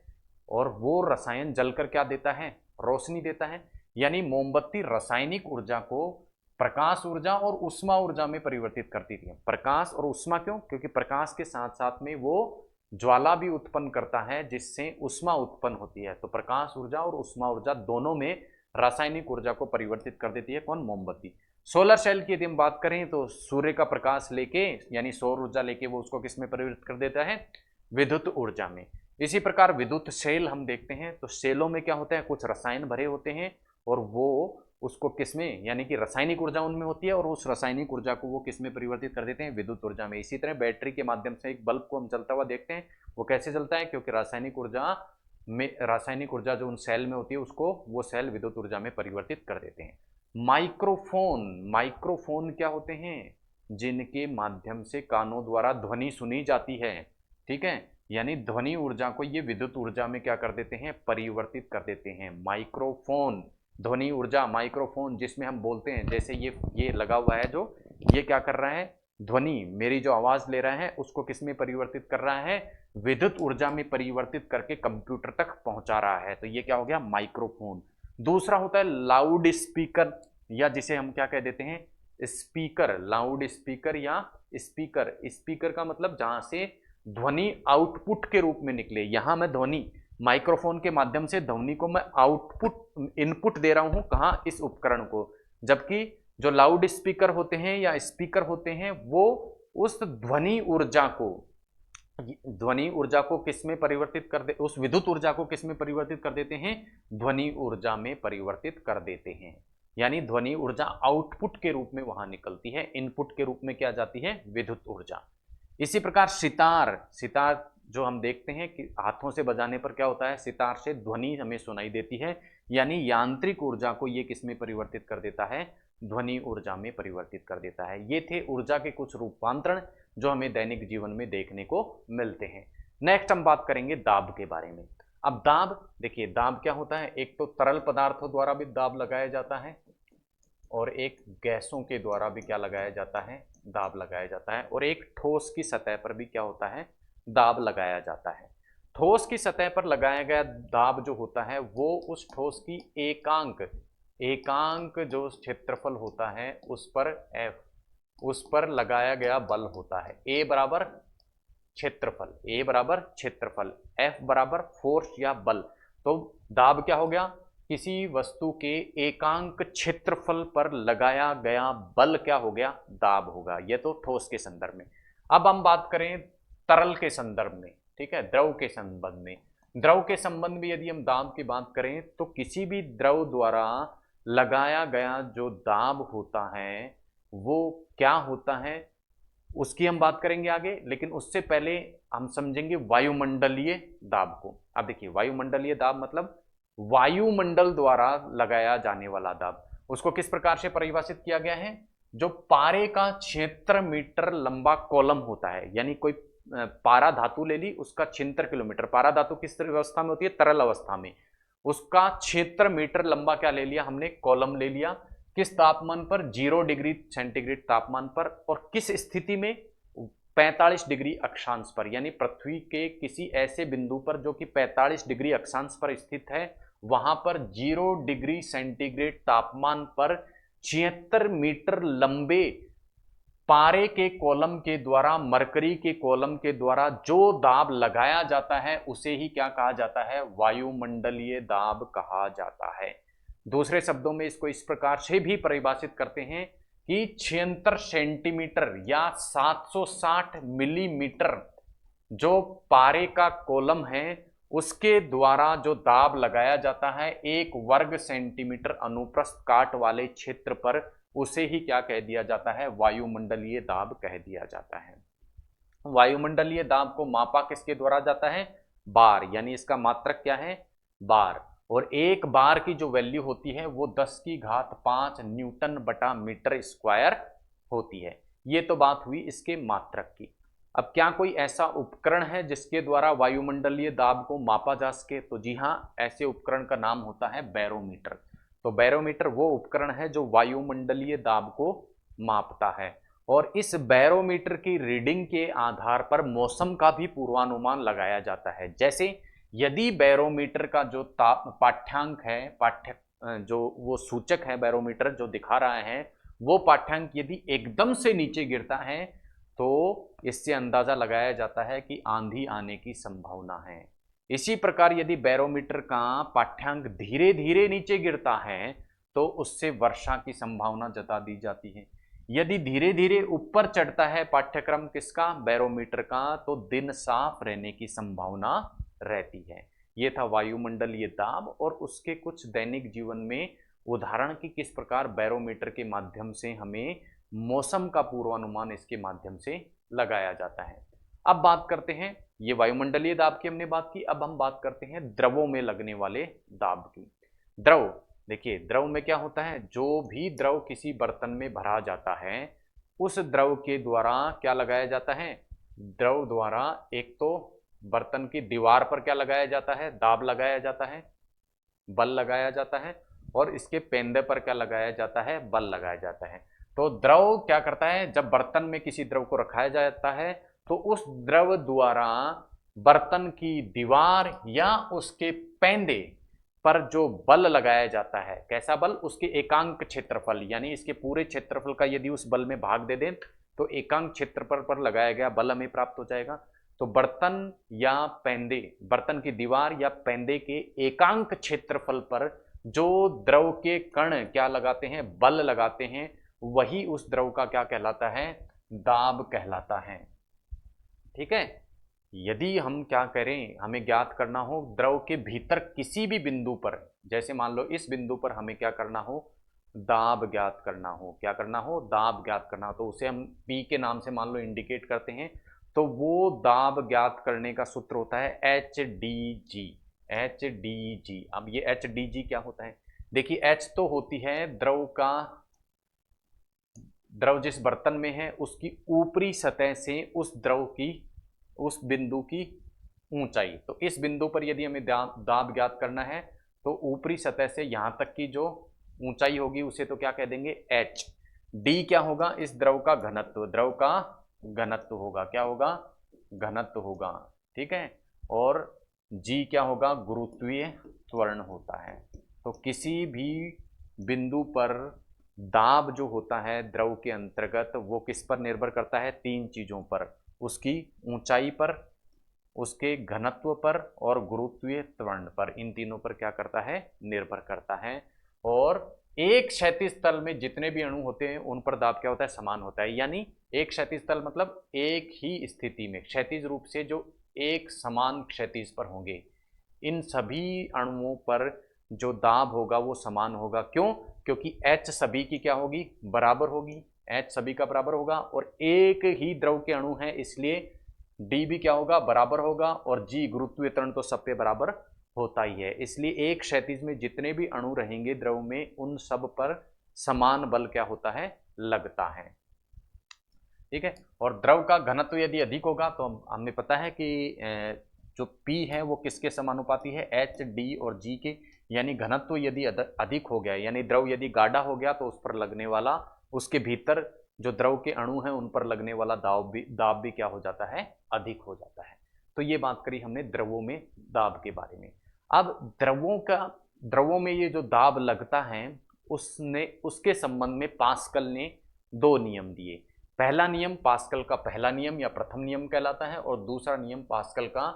और वो रसायन जलकर क्या देता है, रोशनी देता है। यानी मोमबत्ती रासायनिक ऊर्जा को प्रकाश ऊर्जा और उष्मा ऊर्जा में परिवर्तित करती थी। प्रकाश और उष्मा क्यों, क्योंकि प्रकाश के साथ साथ में वो ज्वाला भी उत्पन्न करता है जिससे उष्मा उत्पन्न होती है। तो प्रकाश ऊर्जा और उष्मा ऊर्जा दोनों में रासायनिक ऊर्जा को परिवर्तित कर देती है कौन, मोमबत्ती। सोलर सेल की यदि हम बात करें तो सूर्य का प्रकाश लेके यानी सौर ऊर्जा लेके वो उसको किस में परिवर्तित कर देता है, विद्युत ऊर्जा में। इसी प्रकार विद्युत सेल हम देखते हैं, तो सेलों में क्या होता है, कुछ रसायन भरे होते हैं, और वो उसको किसमें, यानी कि रासायनिक ऊर्जा उनमें होती है, और उस रासायनिक ऊर्जा को वो किसमें परिवर्तित कर देते हैं, विद्युत ऊर्जा में। इसी तरह बैटरी के माध्यम से एक बल्ब को हम जलता हुआ देखते हैं, वो कैसे जलता है, क्योंकि रासायनिक ऊर्जा जो उन सेल में होती है उसको वो सेल विद्युत ऊर्जा में परिवर्तित कर देते हैं। माइक्रोफोन, माइक्रोफोन क्या होते हैं, जिनके माध्यम से कानों द्वारा ध्वनि सुनी जाती है, ठीक है। यानी ध्वनि ऊर्जा को ये विद्युत ऊर्जा में क्या कर देते हैं, परिवर्तित कर देते हैं। माइक्रोफोन, ध्वनि ऊर्जा, माइक्रोफोन जिसमें हम बोलते हैं, जैसे ये लगा हुआ है जो, ये क्या कर रहा है, ध्वनि मेरी जो आवाज ले रहा है उसको किस में परिवर्तित कर रहा है, विद्युत ऊर्जा में परिवर्तित करके कंप्यूटर तक पहुंचा रहा है। तो ये क्या हो गया, माइक्रोफोन। दूसरा होता है लाउड स्पीकर, या जिसे हम क्या कह देते हैं, स्पीकर, लाउड स्पीकर या स्पीकर। स्पीकर का मतलब जहां से ध्वनि आउटपुट के रूप में निकले। यहां मैं ध्वनि माइक्रोफोन के माध्यम से ध्वनि को मैं आउटपुट इनपुट दे रहा हूं, कहां, इस उपकरण को। जबकि जो लाउड स्पीकर होते हैं या स्पीकर होते हैं वो उस ध्वनि ऊर्जा को किस में परिवर्तित कर दे, उस विद्युत ऊर्जा को किस में परिवर्तित कर देते हैं, ध्वनि ऊर्जा में परिवर्तित कर देते हैं। यानी ध्वनि ऊर्जा आउटपुट के रूप में वहां निकलती है, इनपुट के रूप में क्या जाती है, विद्युत ऊर्जा। इसी प्रकार सितार, सितार जो हम देखते हैं कि हाथों से बजाने पर क्या होता है, सितार से ध्वनि हमें सुनाई देती है, यानी यांत्रिक ऊर्जा को ये किस में परिवर्तित कर देता है, ध्वनि ऊर्जा में परिवर्तित कर देता है। ये थे ऊर्जा के कुछ रूपांतरण जो हमें दैनिक जीवन में देखने को मिलते हैं। नेक्स्ट हम बात करेंगे दाब के बारे में। अब दाब देखिए, दाब क्या होता है, एक तो तरल पदार्थों द्वारा भी दाब लगाया जाता है और एक गैसों के द्वारा भी क्या लगाया जाता है, दाब लगाया जाता है, और एक ठोस की सतह पर भी क्या होता है, दाब लगाया जाता है। ठोस की सतह पर लगाया गया दाब जो होता है वो उस ठोस की एकांक एकांक जो क्षेत्रफल होता है उस पर एफ, उस पर लगाया गया बल होता है। ए बराबर क्षेत्रफल, ए बराबर क्षेत्रफल, एफ बराबर फोर्स या बल। तो दाब क्या हो गया, किसी वस्तु के एकांक क्षेत्रफल पर लगाया गया बल क्या हो गया, दाब होगा। ये तो ठोस के संदर्भ में। अब हम बात करें तरल के संदर्भ में, ठीक है, द्रव के संबंध में। द्रव के संबंध में यदि हम दाब की बात करें तो किसी भी द्रव द्वारा लगाया गया जो दाब होता है वो क्या होता है, उसकी हम बात करेंगे आगे, लेकिन उससे पहले हम समझेंगे वायुमंडलीय दाब को। अब देखिए, वायुमंडलीय दाब मतलब वायुमंडल द्वारा लगाया जाने वाला दाब। उसको किस प्रकार से परिभाषित किया गया है, जो पारे का क्षेत्र मीटर लंबा कॉलम होता है, यानी कोई पारा धातु ले ली, उसका 76 किलोमीटर, पारा धातु किस अवस्था में होती है, तरल अवस्था में, उसका क्षेत्र मीटर लंबा क्या ले लिया हमने, कॉलम ले लिया। किस तापमान पर, 0 डिग्री सेंटीग्रेड तापमान पर, और किस स्थिति में, 45 डिग्री अक्षांश पर, यानी पृथ्वी के किसी ऐसे बिंदु पर जो कि 45 डिग्री अक्षांश पर स्थित है, वहां पर 0 डिग्री सेंटीग्रेड तापमान पर 76 मीटर लंबे पारे के कॉलम के द्वारा, मरकरी के कॉलम के द्वारा जो दाब लगाया जाता है उसे ही क्या कहा जाता है, वायुमंडलीय दाब कहा जाता है। दूसरे शब्दों में इसको इस प्रकार से भी परिभाषित करते हैं कि 76 सेंटीमीटर या 760 मिलीमीटर जो पारे का कॉलम है उसके द्वारा जो दाब लगाया जाता है 1 वर्ग सेंटीमीटर अनुप्रस्थ काट वाले क्षेत्र पर, उसे ही क्या कह दिया जाता है, वायुमंडलीय दाब कह दिया जाता है। वायुमंडलीय दाब को मापा किसके द्वारा जाता है, बार, यानी इसका मात्रक क्या है, बार। और एक बार की जो वैल्यू होती है वो 10 की घात 5 न्यूटन बटा मीटर स्क्वायर होती है। ये तो बात हुई इसके मात्रक की। अब क्या कोई ऐसा उपकरण है जिसके द्वारा वायुमंडलीय दाब को मापा जा सके, तो जी हाँ, ऐसे उपकरण का नाम होता है बैरोमीटर। तो बैरोमीटर वो उपकरण है जो वायुमंडलीय दाब को मापता है, और इस बैरोमीटर की रीडिंग के आधार पर मौसम का भी पूर्वानुमान लगाया जाता है। जैसे यदि बैरोमीटर का जो पाठ्यांक है, जो वो सूचक है बैरोमीटर जो दिखा रहा है, वो पाठ्यांक यदि एकदम से नीचे गिरता है तो इससे अंदाजा लगाया जाता है कि आंधी आने की संभावना है। इसी प्रकार यदि बैरोमीटर का पाठ्यांक धीरे धीरे नीचे गिरता है तो उससे वर्षा की संभावना जता दी जाती है। यदि धीरे धीरे ऊपर चढ़ता है पाठ्यक्रम किसका, बैरोमीटर का, तो दिन साफ रहने की संभावना रहती है। यह था वायुमंडलीय दाब और उसके कुछ दैनिक जीवन में उदाहरण की किस प्रकार बैरोमीटर के माध्यम से हमें मौसम का पूर्वानुमान इसके माध्यम से लगाया जाता है। अब बात करते हैं, ये वायुमंडलीय दाब की हमने बात की, अब हम बात करते हैं द्रवों में लगने वाले दाब की। द्रव, देखिए द्रव में क्या होता है, जो भी द्रव किसी बर्तन में भरा जाता है उस द्रव के द्वारा क्या लगाया जाता है, द्रव द्वारा एक तो बर्तन की दीवार पर क्या लगाया जाता है, दाब लगाया जाता है, बल लगाया जाता है, और इसके पेंदे पर क्या लगाया जाता है, बल लगाया जाता है। तो द्रव क्या करता है, जब बर्तन में किसी द्रव को रखाया जाता है तो उस द्रव द्वारा बर्तन की दीवार या उसके पेंदे पर जो बल लगाया जाता है, कैसा बल, उसके एकांक क्षेत्रफल, यानी इसके पूरे क्षेत्रफल का यदि उस बल में भाग दे दें तो एकांक क्षेत्रफल पर लगाया गया बल हमें प्राप्त हो जाएगा। तो बर्तन या पेंदे, बर्तन की दीवार या पेंदे के एकांक क्षेत्रफल पर जो द्रव के कण क्या लगाते हैं, बल लगाते हैं, वही उस द्रव का क्या कहलाता है, दाब कहलाता है। ठीक है। यदि हम क्या करें, हमें ज्ञात करना हो द्रव के भीतर किसी भी बिंदु पर, जैसे मान लो इस बिंदु पर हमें क्या करना हो, दाब ज्ञात करना हो, क्या करना हो, दाब ज्ञात करना हो, तो उसे हम P के नाम से मान लो इंडिकेट करते हैं। तो वो दाब ज्ञात करने का सूत्र होता है H D G. H D G. अब ये एच डी जी क्या होता है? देखिए एच तो होती है द्रव जिस बर्तन में है उसकी ऊपरी सतह से उस द्रव की, उस बिंदु की ऊंचाई। तो इस बिंदु पर यदि हमें दाब ज्ञात करना है तो ऊपरी सतह से यहां तक की जो ऊंचाई होगी उसे तो क्या कह देंगे? एच। डी क्या होगा? इस द्रव का घनत्व, द्रव का घनत्व होगा। क्या होगा? घनत्व होगा। ठीक है। और जी क्या होगा? गुरुत्वीय त्वरण होता है। तो किसी भी बिंदु पर दाब जो होता है द्रव के अंतर्गत वो किस पर निर्भर करता है? तीन चीजों पर, उसकी ऊंचाई पर, उसके घनत्व पर और गुरुत्वीय त्वरण पर। इन तीनों पर क्या करता है? निर्भर करता है। और एक क्षैतिज तल में जितने भी अणु होते हैं उन पर दाब क्या होता है? समान होता है। यानी एक क्षैतिज तल मतलब एक ही स्थिति में क्षैतिज रूप से जो एक समान क्षैतिज पर होंगे, इन सभी अणुओं पर जो दाब होगा वो समान होगा। क्यों? क्योंकि H सभी की क्या होगी? बराबर होगी। H सभी का बराबर होगा और एक ही द्रव के अणु हैं इसलिए D भी क्या होगा? बराबर होगा। और G गुरुत्वीय त्वरण तो सब पे बराबर होता ही है, इसलिए एक क्षैतिज में जितने भी अणु रहेंगे द्रव में उन सब पर समान बल क्या होता है? लगता है। ठीक है। और द्रव का घनत्व यदि अधिक होगा तो हमें पता है कि जो P है वो किसके समानुपाती है? H, D और G के। यानी घनत्व यदि अधिक हो गया, यानी द्रव यदि गाढ़ा हो गया तो उस पर लगने वाला, उसके भीतर जो द्रव के अणु हैं उन पर लगने वाला दाब भी क्या हो जाता है? अधिक हो जाता है। तो ये बात करी हमने द्रवों में दाब के बारे में। अब द्रवों में ये जो दाब लगता है उसके संबंध में पास्कल ने दो नियम दिए। पहला नियम पास्कल का पहला नियम या प्रथम नियम कहलाता है और दूसरा नियम पास्कल का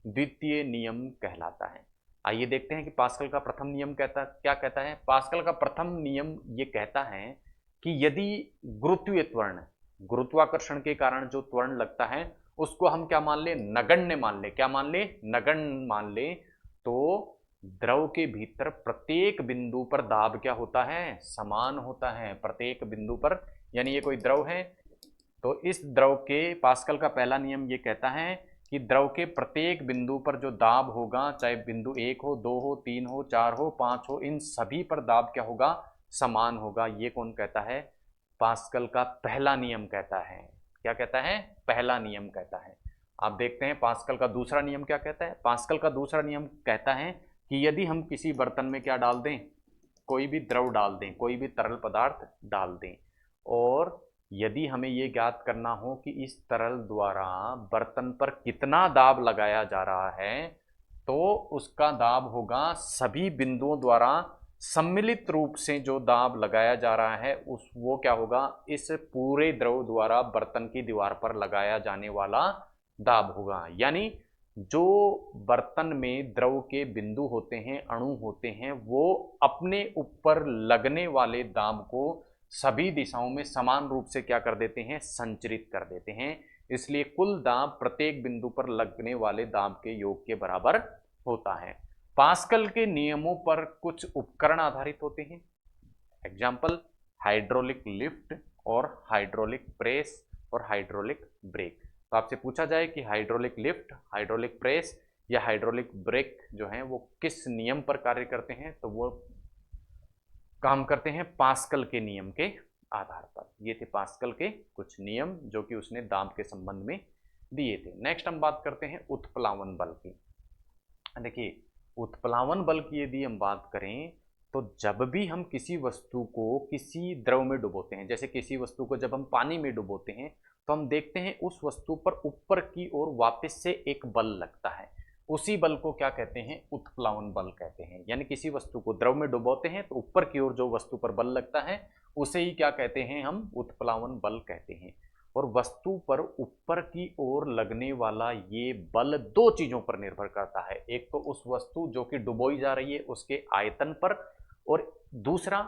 द्वितीय नियम कहलाता है। आइए देखते हैं कि पास्कल का प्रथम नियम क्या कहता है। पास्कल का प्रथम नियम ये कहता है कि यदि गुरुत्वीय त्वरण, गुरुत्वाकर्षण के कारण जो त्वरण लगता है उसको हम क्या मान ले? नगण्य मान ले। क्या मान ले? नगण्य मान ले। तो द्रव के भीतर प्रत्येक बिंदु पर दाब क्या होता है? समान होता है प्रत्येक बिंदु पर। यानी ये कोई द्रव है तो इस द्रव के पास्कल का पहला नियम ये कहता है कि द्रव के प्रत्येक बिंदु पर जो दाब होगा, चाहे बिंदु 1 हो, 2 हो, 3 हो, 4 हो, 5 हो, इन सभी पर दाब क्या होगा? समान होगा। ये कौन कहता है? पास्कल का पहला नियम कहता है। क्या कहता है? पहला नियम कहता है। आप देखते हैं पास्कल का दूसरा नियम क्या कहता है। पास्कल का दूसरा नियम कहता है कि यदि हम किसी बर्तन में क्या डाल दें? कोई भी द्रव डाल दें, कोई भी तरल पदार्थ डाल दें, और यदि हमें यह ज्ञात करना हो कि इस तरल द्वारा बर्तन पर कितना दाब लगाया जा रहा है, तो उसका दाब होगा सभी बिंदुओं द्वारा सम्मिलित रूप से जो दाब लगाया जा रहा है उस वो क्या होगा? इस पूरे द्रव द्वारा बर्तन की दीवार पर लगाया जाने वाला दाब होगा। यानी जो बर्तन में द्रव के बिंदु होते हैं, अणु होते हैं, वो अपने ऊपर लगने वाले दाब को सभी दिशाओं में समान रूप से क्या कर देते हैं? संचरित कर देते हैं। इसलिए कुल दाब प्रत्येक बिंदु पर लगने वाले दाब के योग के बराबर होता है। पास्कल के नियमों पर कुछ उपकरण आधारित होते हैं। एग्जाम्पल हाइड्रोलिक लिफ्ट और हाइड्रोलिक प्रेस और हाइड्रोलिक ब्रेक। तो आपसे पूछा जाए कि हाइड्रोलिक लिफ्ट, हाइड्रोलिक प्रेस या हाइड्रोलिक ब्रेक जो है वो किस नियम पर कार्य करते हैं, तो वो काम करते हैं पास्कल के नियम के आधार पर। ये थे पास्कल के कुछ नियम जो कि उसने दाब के संबंध में दिए थे। नेक्स्ट हम बात करते हैं उत्प्लावन बल की। देखिए उत्प्लावन बल की यदि हम बात करें तो जब भी हम किसी वस्तु को किसी द्रव में डुबोते हैं, जैसे किसी वस्तु को जब हम पानी में डुबोते हैं तो हम देखते हैं उस वस्तु पर ऊपर की ओर वापस से एक बल लगता है। उसी बल को क्या कहते हैं? उत्प्लावन बल कहते हैं। यानी किसी वस्तु को द्रव में डुबोते हैं तो ऊपर की ओर जो वस्तु पर बल लगता है उसे ही क्या कहते हैं? हम उत्प्लावन बल कहते हैं। और वस्तु पर ऊपर की ओर लगने वाला ये बल दो चीजों पर निर्भर करता है। एक तो उस वस्तु जो कि डुबोई जा रही है उसके आयतन पर, और दूसरा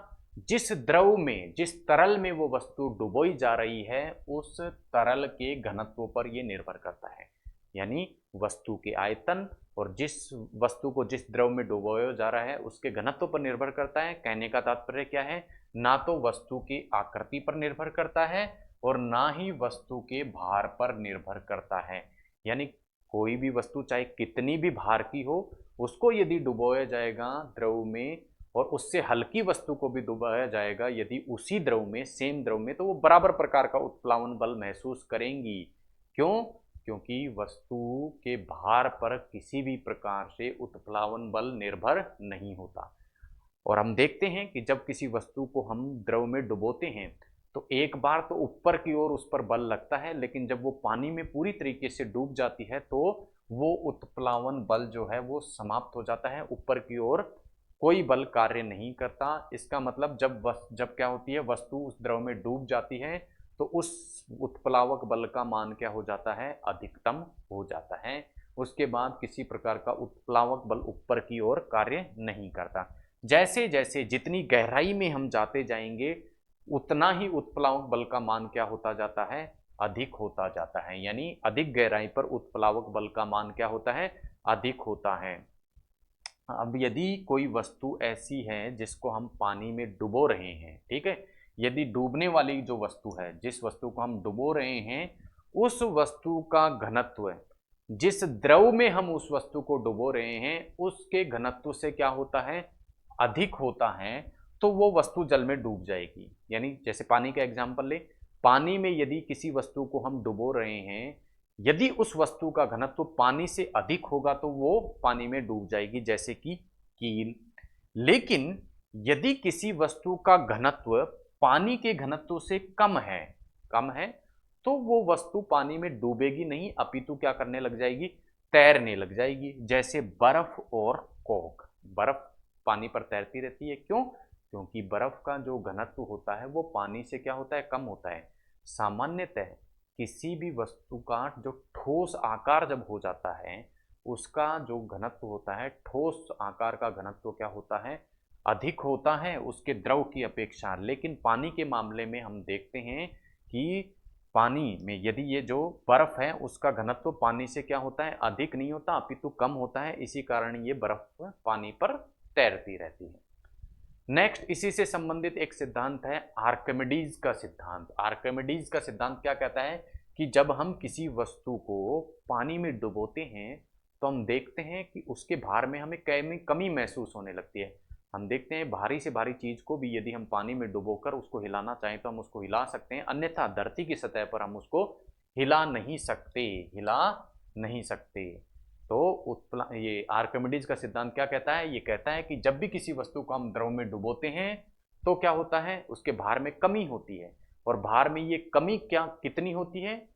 जिस द्रव में, जिस तरल में वो वस्तु डुबोई जा रही है उस तरल के घनत्व पर यह निर्भर करता है। यानी वस्तु के आयतन और जिस वस्तु को जिस द्रव में डुबोया जा रहा है उसके घनत्व पर निर्भर करता है। कहने का तात्पर्य क्या है? ना तो वस्तु की आकृति पर निर्भर करता है और ना ही वस्तु के भार पर निर्भर करता है। यानी कोई भी वस्तु चाहे कितनी भी भार की हो, उसको यदि डुबोया जाएगा द्रव में और उससे हल्की वस्तु को भी डुबाया जाएगा यदि उसी द्रव में, सेम द्रव में, तो वो बराबर प्रकार का उत्प्लावन बल महसूस करेंगी। क्यों? क्योंकि वस्तु के भार पर किसी भी प्रकार से उत्प्लावन बल निर्भर नहीं होता। और हम देखते हैं कि जब किसी वस्तु को हम द्रव में डुबोते हैं तो एक बार तो ऊपर की ओर उस पर बल लगता है, लेकिन जब वो पानी में पूरी तरीके से डूब जाती है तो वो उत्प्लावन बल जो है वो समाप्त हो जाता है, ऊपर की ओर कोई बल कार्य नहीं करता। इसका मतलब जब क्या होती है, वस्तु उस द्रव में डूब जाती है तो उस उत्प्लावक बल का मान क्या हो जाता है, अधिकतम हो जाता है। उसके बाद किसी प्रकार का उत्प्लावक बल ऊपर की ओर कार्य नहीं करता। जैसे जैसे जितनी गहराई में हम जाते जाएंगे उतना ही उत्प्लावक बल का मान क्या होता जाता है, अधिक होता जाता है। यानी अधिक गहराई पर उत्प्लावक बल का मान क्या होता है, अधिक होता है। अब यदि कोई वस्तु ऐसी है जिसको हम पानी में डुबो रहे हैं, ठीक है, यदि डूबने वाली जो वस्तु है, जिस वस्तु को हम डुबो रहे हैं, उस वस्तु का घनत्व, जिस द्रव में हम उस वस्तु को डुबो रहे हैं उसके घनत्व से क्या होता है, अधिक होता है, तो वो वस्तु जल में डूब जाएगी। यानी जैसे पानी का एग्जांपल ले, पानी में यदि किसी वस्तु को हम डुबो रहे हैं, यदि उस वस्तु का घनत्व पानी से अधिक होगा तो वो पानी में डूब जाएगी, जैसे कि कील। लेकिन यदि किसी वस्तु का घनत्व पानी के घनत्व से कम है, तो वो वस्तु पानी में डूबेगी नहीं, अपितु क्या करने लग जाएगी, तैरने लग जाएगी। जैसे बर्फ और कोक। बर्फ पानी पर तैरती रहती है, क्यों? क्योंकि बर्फ का जो घनत्व होता है वो पानी से क्या होता है, कम होता है। सामान्यतः किसी भी वस्तु का जो ठोस आकार जब हो जाता है, उसका जो घनत्व होता है, ठोस आकार का घनत्व क्या होता है, अधिक होता है उसके द्रव की अपेक्षा। लेकिन पानी के मामले में हम देखते हैं कि पानी में यदि ये जो बर्फ है उसका घनत्व पानी से क्या होता है, अधिक नहीं होता, अपितु कम होता है। इसी कारण ये बर्फ पानी पर तैरती रहती है। नेक्स्ट इसी से संबंधित एक सिद्धांत है आर्किमिडीज का सिद्धांत। आर्किमिडीज का सिद्धांत क्या कहता है कि जब हम किसी वस्तु को पानी में डुबोते हैं तो हम देखते हैं कि उसके भार में हमें कमी महसूस होने लगती है। हम देखते हैं भारी से भारी चीज को भी यदि हम पानी में डुबोकर उसको हिलाना चाहें तो हम उसको हिला सकते हैं, अन्यथा धरती की सतह पर हम उसको हिला नहीं सकते। तो ये आर्किमिडीज का सिद्धांत क्या कहता है, ये कहता है कि जब भी किसी वस्तु को हम द्रव में डुबोते हैं तो क्या होता है, उसके भार में कमी होती है। और भार में ये कमी कितनी होती है,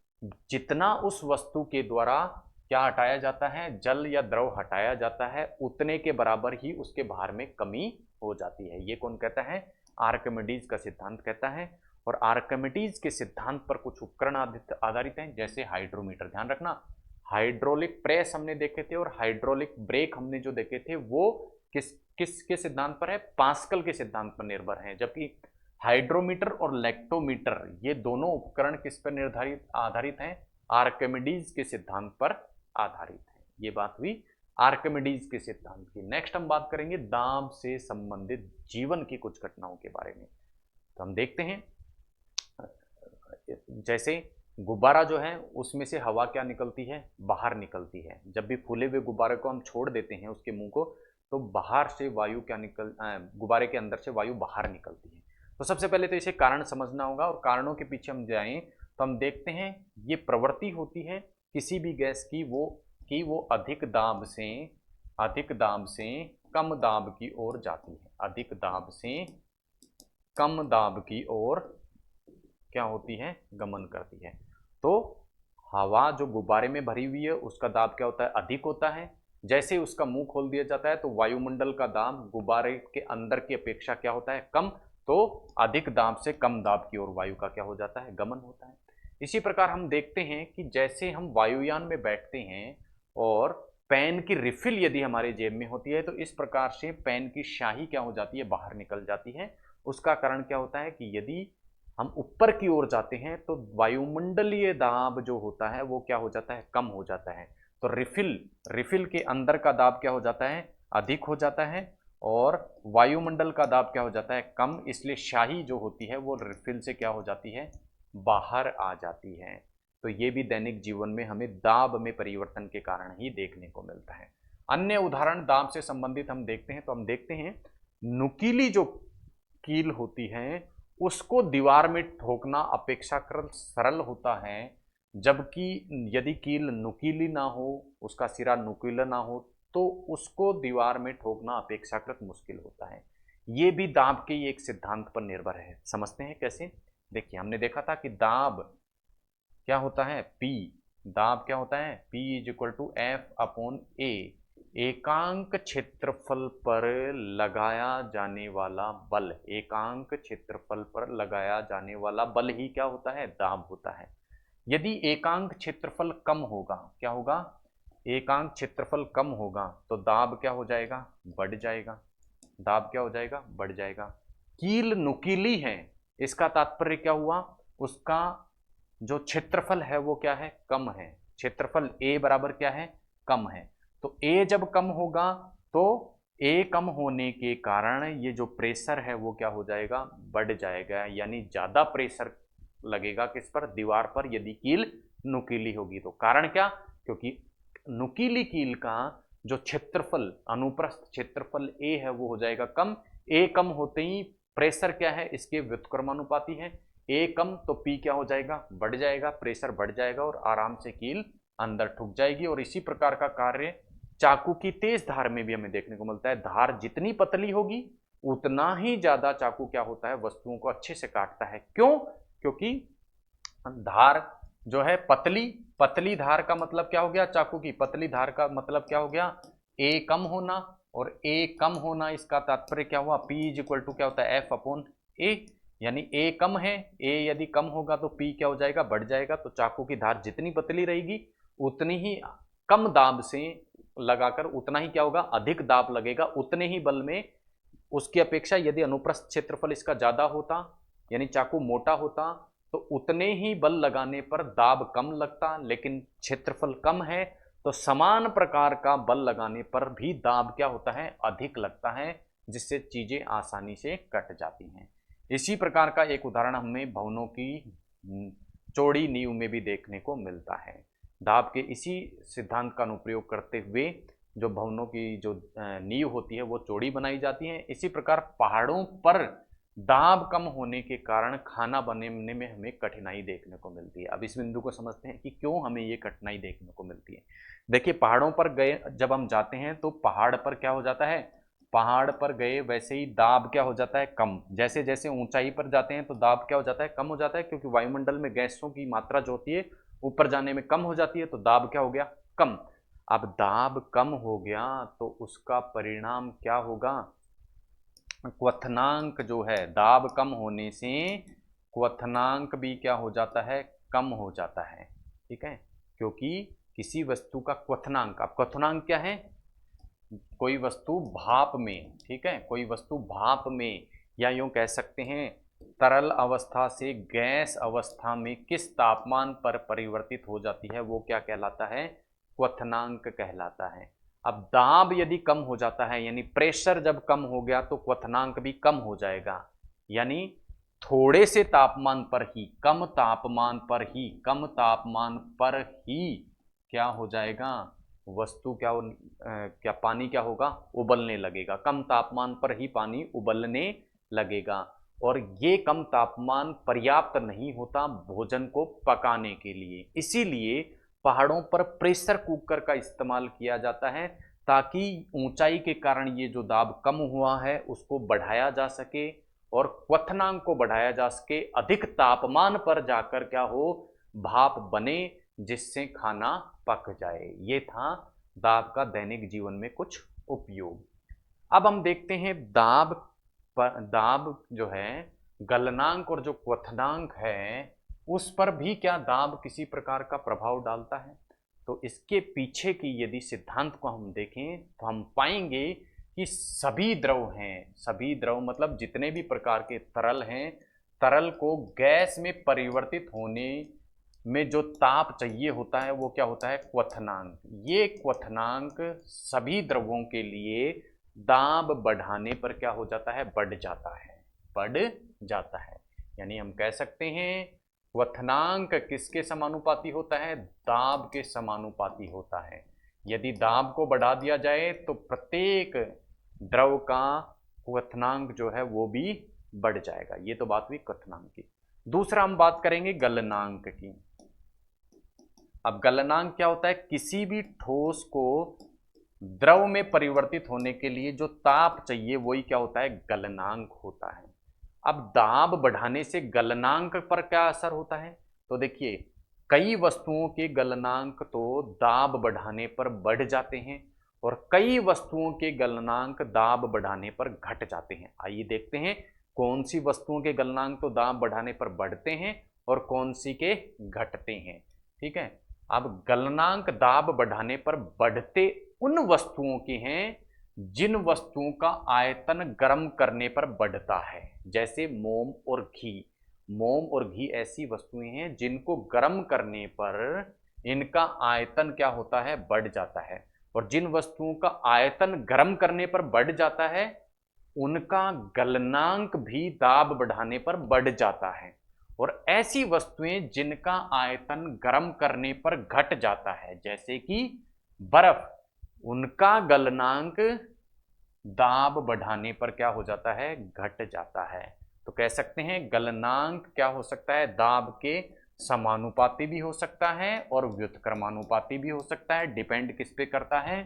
जितना उस वस्तु के द्वारा क्या हटाया जाता है, जल या द्रव हटाया जाता है, उतने के बराबर ही उसके भार में कमी हो जाती है। ये कौन कहता है, आर्किमिडीज का सिद्धांत कहता है। और आर्किमिडीज के सिद्धांत पर कुछ उपकरण आधारित हैं, जैसे हाइड्रोमीटर। ध्यान रखना, हाइड्रोलिक प्रेस हमने देखे थे और हाइड्रोलिक ब्रेक हमने जो देखे थे वो किसके सिद्धांत पर है, पास्कल के सिद्धांत पर निर्भर है। जबकि हाइड्रोमीटर और लेक्टोमीटर ये दोनों उपकरण किस पर आधारित हैं, आर्किमिडीज के सिद्धांत पर आधारित है। ये बात हुई आर्किमिडीज के सिद्धांत की। नेक्स्ट हम बात करेंगे दाब से संबंधित जीवन की कुछ घटनाओं के बारे में। तो हम देखते हैं, जैसे गुब्बारा जो है उसमें से हवा क्या निकलती है, बाहर निकलती है। जब भी फूले हुए गुब्बारे को हम छोड़ देते हैं उसके मुंह को, तो बाहर से वायु गुब्बारे के अंदर से वायु बाहर निकलती है। तो सबसे पहले तो इसे कारण समझना होगा, और कारणों के पीछे हम जाएं तो हम देखते हैं ये प्रवृत्ति होती है किसी भी गैस की वो अधिक दाब से कम दाब की ओर जाती है। अधिक दाब से कम दाब की ओर क्या होती है, गमन करती है। तो हवा जो गुब्बारे में भरी हुई है उसका दाब क्या होता है, अधिक होता है। जैसे उसका मुंह खोल दिया जाता है तो वायुमंडल का दाब गुब्बारे के अंदर की अपेक्षा क्या होता है, कम। तो अधिक दाब से कम दाब की ओर वायु का क्या हो जाता है, गमन होता है। इसी प्रकार हम देखते हैं कि जैसे हम वायुयान में बैठते हैं और पेन की रिफिल यदि हमारे जेब में होती है तो इस प्रकार से पेन की स्याही क्या हो जाती है, बाहर निकल जाती है। उसका कारण क्या होता है कि यदि हम ऊपर की ओर जाते हैं तो वायुमंडलीय दाब जो होता है वो क्या हो जाता है, कम हो जाता है। तो रिफिल के अंदर का दाब क्या हो जाता है, अधिक हो जाता है, और वायुमंडल का दाब क्या हो जाता है, कम। इसलिए स्याही जो होती है वो रिफिल से क्या हो जाती है, बाहर आ जाती है। तो ये भी दैनिक जीवन में हमें दाब में परिवर्तन के कारण ही देखने को मिलता है। अन्य उदाहरण दाब से संबंधित हम देखते हैं तो हम देखते हैं नुकीली जो कील होती है उसको दीवार में ठोकना अपेक्षाकृत सरल होता है, जबकि यदि कील नुकीली ना हो, उसका सिरा नुकीला ना हो, तो उसको दीवार में ठोकना अपेक्षाकृत मुश्किल होता है। ये भी दाब के एक सिद्धांत पर निर्भर है। समझते हैं कैसे। देखिए हमने देखा था कि दाब क्या होता है, पी। दाब क्या होता है, P F/A। एकांक क्षेत्रफल पर लगाया जाने वाला बल, एकांक क्षेत्रफल पर लगाया जाने वाला बल ही क्या होता है, दाब होता है। यदि एकांक क्षेत्रफल कम होगा, क्या होगा, एकांक क्षेत्रफल कम होगा तो दाब क्या हो जाएगा, बढ़ जाएगा। दाब क्या हो जाएगा, बढ़ जाएगा। कील नुकीली है, इसका तात्पर्य क्या हुआ, उसका जो क्षेत्रफल है वो क्या है, कम है। क्षेत्रफल ए बराबर क्या है, कम है। तो ए जब कम होगा तो ए कम होने के कारण ये जो प्रेशर है वो क्या हो जाएगा, बढ़ जाएगा। यानी ज्यादा प्रेशर लगेगा किस पर, दीवार पर, यदि कील नुकीली होगी तो। कारण क्या, क्योंकि नुकीली कील का जो क्षेत्रफल, अनुप्रस्थ क्षेत्रफल ए है वो हो जाएगा कम। ए कम होते ही प्रेशर क्या है, इसके व्युत्क्रमानुपाती है। ए कम तो पी क्या हो जाएगा, बढ़ जाएगा, प्रेशर बढ़ जाएगा और आराम से कील अंदर ठुक जाएगी। और इसी प्रकार का कार्य चाकू की तेज धार में भी हमें देखने को मिलता है। धार जितनी पतली होगी उतना ही ज्यादा चाकू क्या होता है, वस्तुओं को अच्छे से काटता है। क्यों, क्योंकि धार जो है पतली, पतली धार का मतलब क्या हो गया, चाकू की पतली धार का मतलब क्या हो गया, ए कम होना। और ए कम होना इसका तात्पर्य क्या हुआ, P = क्या होता है, F/A। यानी ए कम है, ए यदि कम होगा तो P क्या हो जाएगा, बढ़ जाएगा। तो चाकू की धार जितनी पतली रहेगी उतनी ही कम दाब से लगाकर उतना ही क्या होगा, अधिक दाब लगेगा, उतने ही बल में। उसकी अपेक्षा यदि अनुप्रस्थ क्षेत्रफल इसका ज्यादा होता, यानी चाकू मोटा होता, तो उतने ही बल लगाने पर दाब कम लगता। लेकिन क्षेत्रफल कम है तो समान प्रकार का बल लगाने पर भी दाब क्या होता है, अधिक लगता है, जिससे चीजें आसानी से कट जाती हैं। इसी प्रकार का एक उदाहरण हमें भवनों की चौड़ी नींव में भी देखने को मिलता है। दाब के इसी सिद्धांत का अनुप्रयोग करते हुए जो भवनों की जो नींव होती है वो चौड़ी बनाई जाती है। इसी प्रकार पहाड़ों पर दाब कम होने के कारण खाना बनाने में हमें कठिनाई देखने को मिलती है। अब इस बिंदु को समझते हैं कि क्यों हमें ये कठिनाई देखने को मिलती है। देखिए पहाड़ों पर गए जब हम जाते हैं तो पहाड़ पर क्या हो जाता है, पहाड़ पर गए वैसे ही दाब क्या हो जाता है, कम। जैसे जैसे ऊंचाई पर जाते हैं तो दाब क्या हो जाता है, कम हो जाता है, क्योंकि वायुमंडल में गैसों की मात्रा जो होती है ऊपर जाने में कम हो जाती है, तो दाब क्या हो गया, कम। अब दाब कम हो गया तो उसका परिणाम क्या होगा, क्वथनांक जो है, दाब कम होने से क्वथनांक भी क्या हो जाता है, कम हो जाता है। ठीक है, क्योंकि किसी वस्तु का क्वथनांक, अब क्वथनांक क्या है, कोई वस्तु भाप में, ठीक है, कोई वस्तु भाप में, या यूं कह सकते हैं तरल अवस्था से गैस अवस्था में किस तापमान पर परिवर्तित हो जाती है वो क्या कहलाता है, क्वथनांक कहलाता है। अब दाब यदि कम हो जाता है, यानी प्रेशर जब कम हो गया तो क्वथनांक भी कम हो जाएगा। यानी थोड़े से तापमान पर ही, कम तापमान पर ही, कम तापमान पर ही क्या हो जाएगा, वस्तु क्या क्या पानी क्या होगा, उबलने लगेगा। कम तापमान पर ही पानी उबलने लगेगा। और ये कम तापमान पर्याप्त नहीं होता भोजन को पकाने के लिए, इसीलिए पहाड़ों पर प्रेशर कुकर का इस्तेमाल किया जाता है, ताकि ऊंचाई के कारण ये जो दाब कम हुआ है उसको बढ़ाया जा सके और क्वथनांक को बढ़ाया जा सके, अधिक तापमान पर जाकर क्या हो, भाप बने, जिससे खाना पक जाए। ये था दाब का दैनिक जीवन में कुछ उपयोग। अब हम देखते हैं दाब जो है, गलनांक और जो क्वथनांक है उस पर भी क्या दाब किसी प्रकार का प्रभाव डालता है। तो इसके पीछे की यदि सिद्धांत को हम देखें तो हम पाएंगे कि सभी द्रव हैं, सभी द्रव मतलब जितने भी प्रकार के तरल हैं, तरल को गैस में परिवर्तित होने में जो ताप चाहिए होता है वो क्या होता है, क्वथनांक। ये क्वथनांक सभी द्रवों के लिए दाब बढ़ाने पर क्या हो जाता है, बढ़ जाता है, बढ़ जाता है। यानी हम कह सकते हैं क्वथनांक किसके समानुपाती होता है? दाब के समानुपाती होता है। यदि दाब को बढ़ा दिया जाए तो प्रत्येक द्रव का क्वथनांक जो है वो भी बढ़ जाएगा। ये तो बात हुई क्वथनांक की। दूसरा हम बात करेंगे गलनांक की। अब गलनांक क्या होता है? किसी भी ठोस को द्रव में परिवर्तित होने के लिए जो ताप चाहिए वही क्या होता है? गलनांक होता है। अब दाब बढ़ाने से गलनांक पर क्या असर होता है? तो देखिए, कई वस्तुओं के गलनांक तो दाब बढ़ाने पर बढ़ जाते हैं और कई वस्तुओं के गलनांक दाब बढ़ाने पर घट जाते हैं। आइए देखते हैं कौन सी वस्तुओं के गलनांक तो दाब बढ़ाने पर बढ़ते हैं और कौन सी के घटते हैं। ठीक है, अब गलनांक दाब बढ़ाने पर बढ़ते उन वस्तुओं के हैं जिन वस्तुओं का आयतन गर्म करने पर बढ़ता है, जैसे मोम और घी। मोम और घी ऐसी वस्तुएं हैं जिनको गर्म करने पर इनका आयतन क्या होता है? बढ़ जाता है। और जिन वस्तुओं का आयतन गर्म करने पर बढ़ जाता है उनका गलनांक भी दाब बढ़ाने पर बढ़ जाता है। और ऐसी वस्तुएं जिनका आयतन गर्म करने पर घट जाता है, जैसे कि बर्फ, उनका गलनांक दाब बढ़ाने पर क्या हो जाता है? घट जाता है। तो कह सकते हैं गलनांक क्या हो सकता है? दाब के समानुपाती भी हो सकता है और व्युत्क्रमानुपाती भी हो सकता है। डिपेंड किस पे करता है?